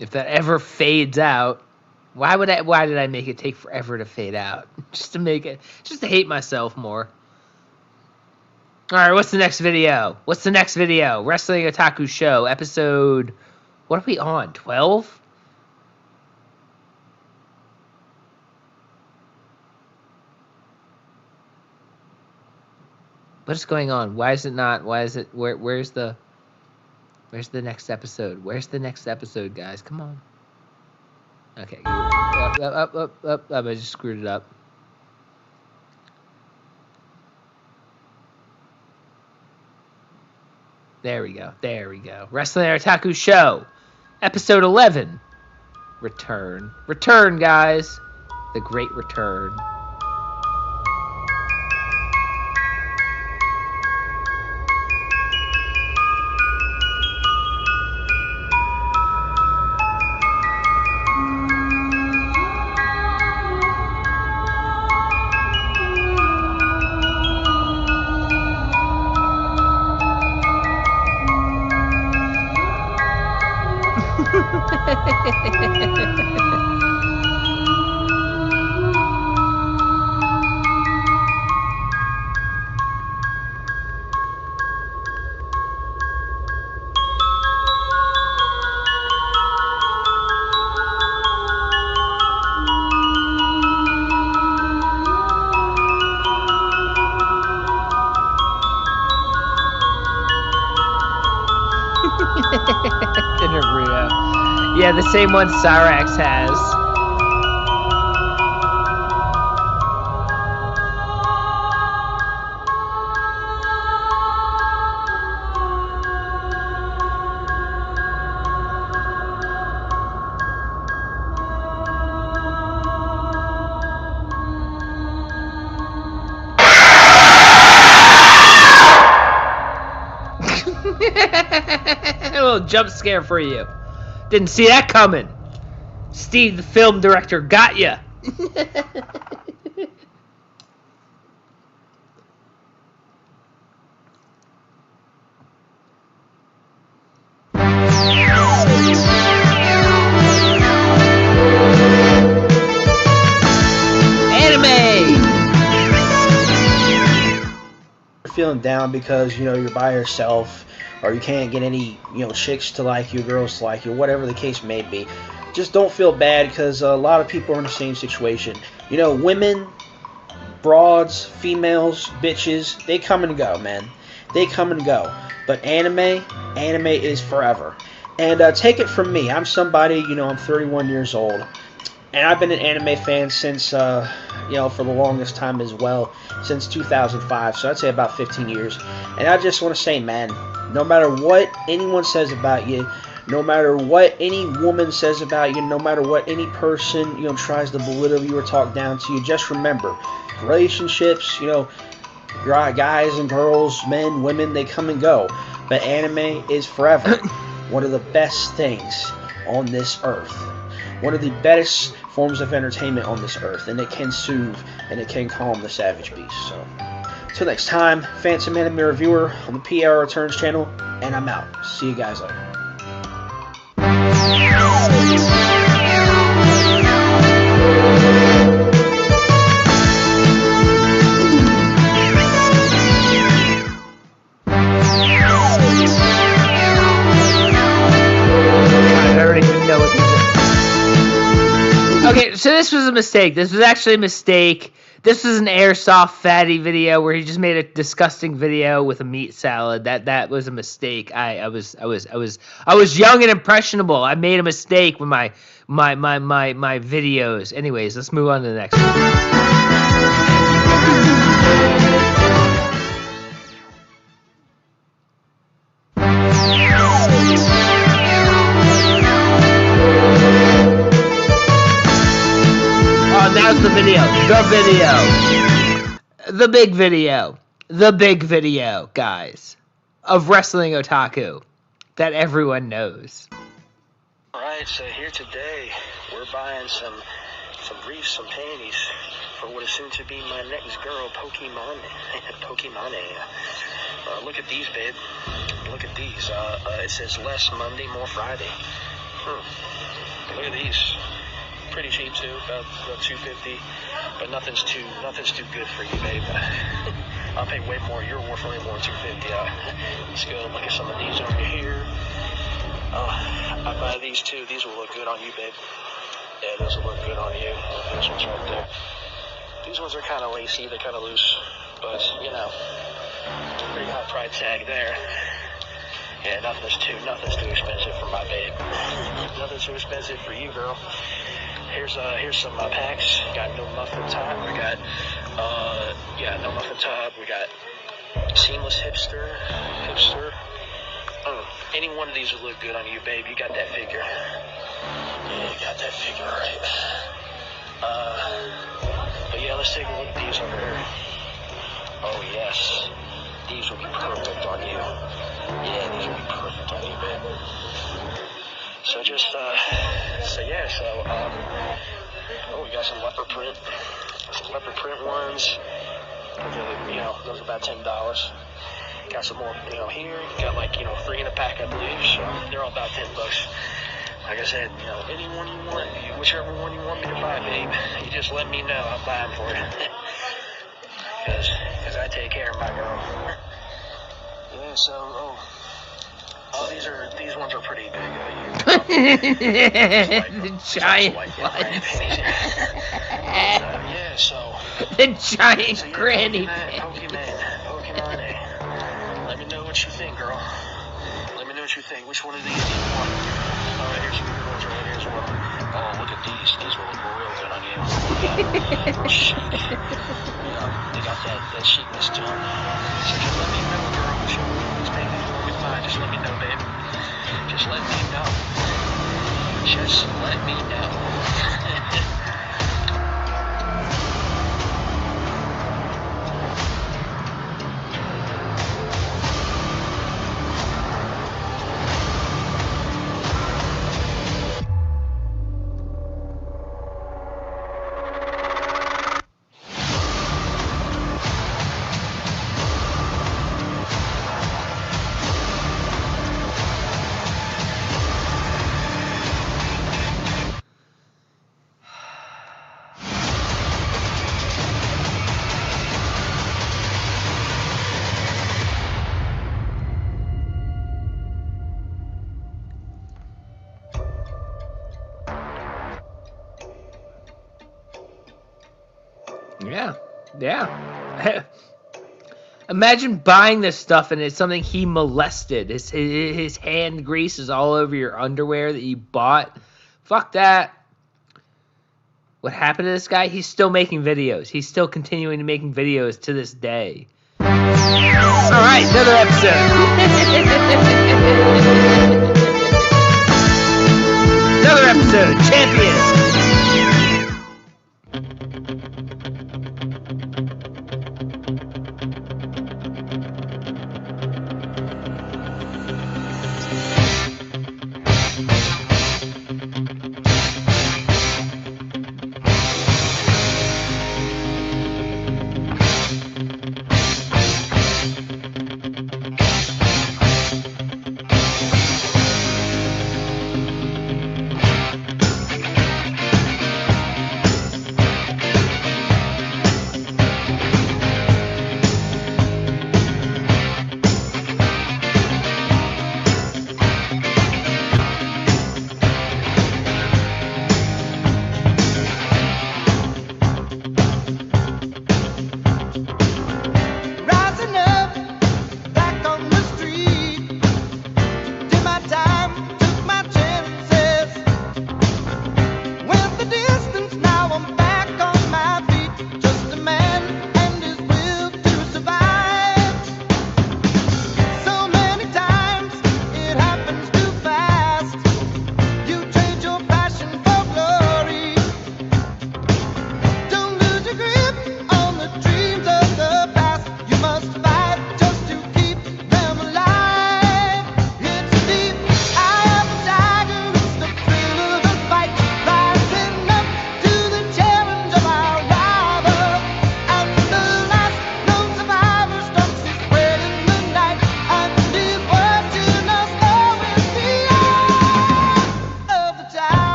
If that ever fades out, why did I make it take forever to fade out? Just to hate myself more. Alright, what's the next video? What's the next video? Wrestling Otaku Show, episode... What are we on? 12? What is going on? Why is it not? Why is it... Where's the next episode? Where's the next episode, guys? Come on. Okay. Up. I just screwed it up. There we go. Wrestling Otaku Show, episode 11. Return. Return, guys. The great return. Naruto. Yeah, the same one Cyrax has. A little jump scare for you. Didn't see that coming. Steve, the film director, got ya. Anime. Feeling down because you're by yourself, or you can't get any chicks to like you, girls to like you, whatever the case may be. Just don't feel bad, because a lot of people are in the same situation. Women, broads, females, bitches, they come and go, man. They come and go. But anime is forever. And take it from me, I'm somebody, I'm 31 years old, and I've been an anime fan since for the longest time as well, since 2005, so I'd say about 15 years. And I just want to say, man, no matter what anyone says about you, no matter what any woman says about you, no matter what any person tries to belittle you or talk down to you, just remember, relationships, guys and girls, men, women, they come and go, but anime is forever. One of the best things on this earth, one of the best forms of entertainment on this earth, and it can soothe and it can calm the savage beast. So till next time, Phantom Anime Reviewer on the PR Returns channel, and I'm out. See you guys later. I don't even know what this is. Okay, so this was a mistake. This was actually a mistake. This was an airsoft fatty video where he just made a disgusting video with a meat salad. That was a mistake. I was young and impressionable. I made a mistake with my videos. Anyways, let's move on to the next one. Now's the video. The big video, guys, of Wrestling Otaku that everyone knows. Alright, so here today, we're buying some briefs, some panties for what is soon to be my next girl, Pokemon. Look at these, babe. Look at these. It says less Monday, more Friday. Look at these. Pretty cheap too, about $250, but nothing's too good for you, babe. I'll pay way more. You're worth way more than $250. Let's go look at some of these over here. I buy these too. These will look good on you, babe. Yeah, those will look good on you. Those ones right there. These ones are kind of lacy. They're kind of loose. But, you know, pretty high price tag there. Yeah, nothing's too expensive for my babe. Nothing's too expensive for you, girl. Here's some packs. Got no muffin top. We got no muffin top. We got seamless hipster. Any one of these would look good on you, babe. You got that figure. Yeah, you got that figure right. But yeah, let's take a look at these over here. Oh yes, these will be perfect on you. Yeah, these will be perfect on you, babe. So just, we got some leopard print. Some leopard print ones. Those are about $10. Got some more, here. Got like, 3 in a pack, I believe. So they're all about $10. Like I said, any one you want, whichever one you want me to buy, babe, you just let me know. I'll buy them for you. Because I take care of my girl. Yeah, so, these ones are pretty big. The giant ones. The giant granny Pokemon. Let me know what you think, girl. Let me know what you think. Which one of these do you want? Alright, here's some good ones right here as well. Oh, look at these. These will look real good on you. Chic. They got that chicness to them. So just let me know, girl. Whichever one is making for me fine. Just let me know, babe. Just let me know. Just let me know. Yeah. Imagine buying this stuff and it's something he molested. His hand grease is all over your underwear that you bought. Fuck that. What happened to this guy? He's still making videos. He's still continuing to making videos to this day. Alright, another episode. Another episode. Champions.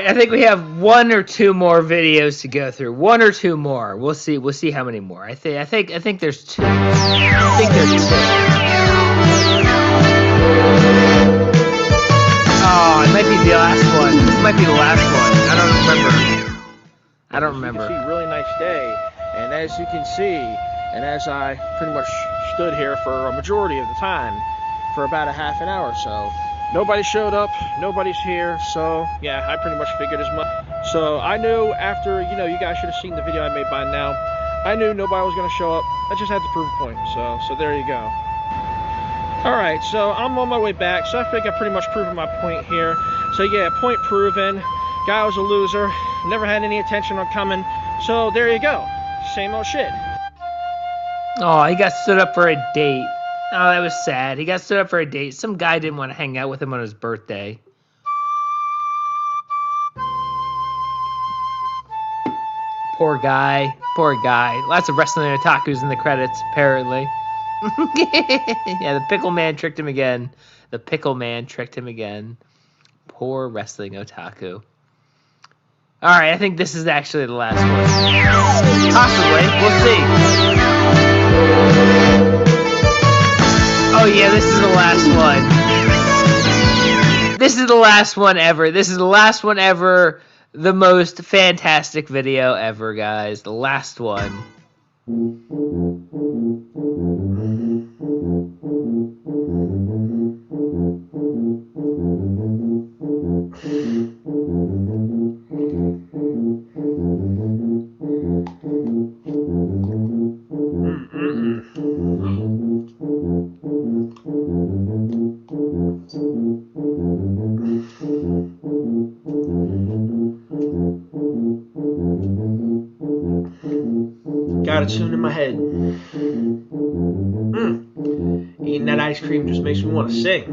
right, I think we have one or two more videos to go through. One or two more. We'll see. We'll see how many more. I think there's two. I think there's two. Oh, it might be the last one. This might be the last one. I don't remember. You can see, really nice day, and as you can see, and as I pretty much stood here for a majority of the time, for about a half an hour or so, nobody showed up, nobody's here, so yeah, I pretty much figured as much. So I knew after, you guys should have seen the video I made by now, I knew nobody was going to show up. I just had to prove a point, so there you go. Alright, so I'm on my way back, so I think I've pretty much proven my point here. So yeah, point proven. Guy was a loser, never had any intention on coming, so there you go. Same old shit. Oh, he got stood up for a date. Oh, that was sad. He got stood up for a date. Some guy didn't want to hang out with him on his birthday. Poor guy. Poor guy. Lots of wrestling otakus in the credits, apparently. Yeah, the pickle man tricked him again. The pickle man tricked him again. Poor wrestling otaku. Alright, I think this is actually the last one. Possibly. We'll see. Oh yeah, this is the last one. This is the last one ever. This is the last one ever. The most fantastic video ever, guys. The last one. Got a tune in my head. Eating that ice cream just makes me want to sing.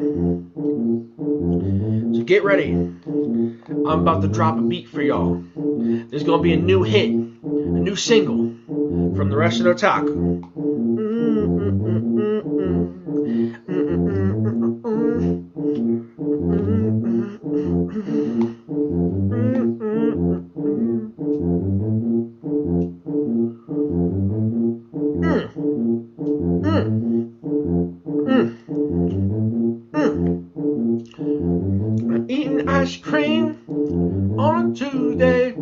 So get ready. I'm about to drop a beat for y'all. There's gonna be a new hit, a new single from the rest of Otaku. Eating ice cream on a Tuesday.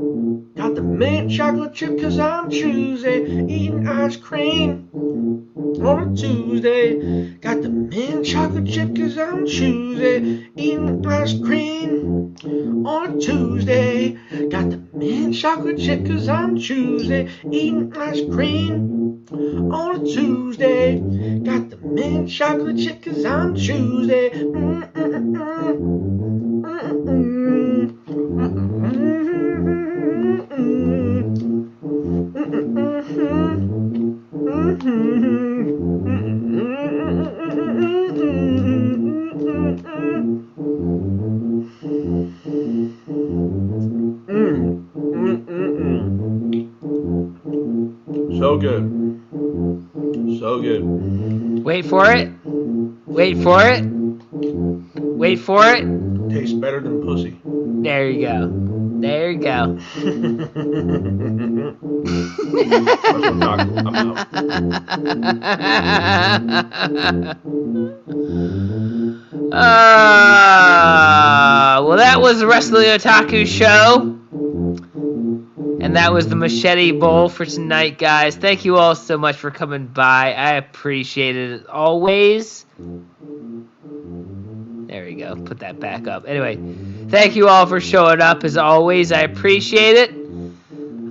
Got the mint chocolate chip cause I'm choosy. Eating ice cream on a Tuesday. Got the mint chocolate chip cause I'm choosy. Eating ice cream on a Tuesday. Got the mint chocolate chip cause I'm choosy. Eating ice cream on a Tuesday. Got the mint chocolate chip cause I'm choosy. So good. So good. Wait for it. Wait for it. Wait for it. Tastes better than pussy. There you go. There you go. I'm out. Well, that was the Wrestling Otaku show. And that was the Machete Bowl for tonight, guys. Thank you all so much for coming by. I appreciate it as always. There we go. Put that back up. Anyway, thank you all for showing up as always. I appreciate it.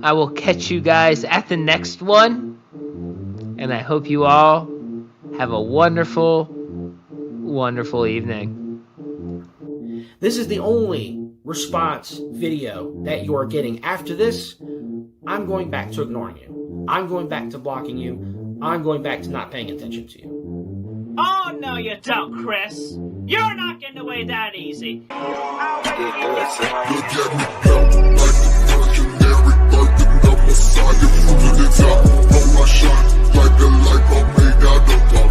I will catch you guys at the next one. And I hope you all have a wonderful, wonderful evening. This is the only response video that you are getting. After this, I'm going back to ignoring you. I'm going back to blocking you. I'm going back to not paying attention to you. Oh, no, you don't, Chris. You're not getting away that easy. Look at me now, like the mercenary, like the Messiah, full of the top. Roll my shot, like the light bulb made out of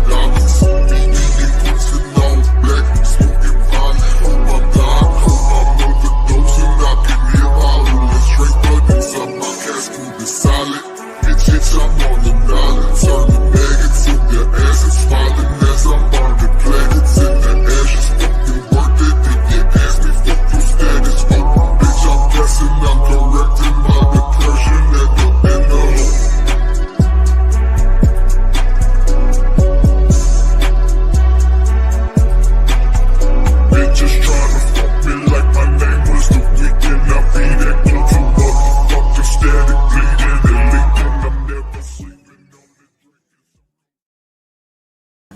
diamonds. Me eating pussy all black, smoking violent. My God, I'm overdosing, I can hear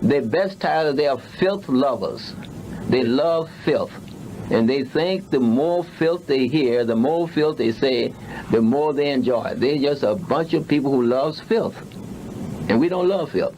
Their best title, they are filth lovers. They love filth. And they think the more filth they hear, the more filth they say, the more they enjoy. They're just a bunch of people who loves filth. And we don't love filth.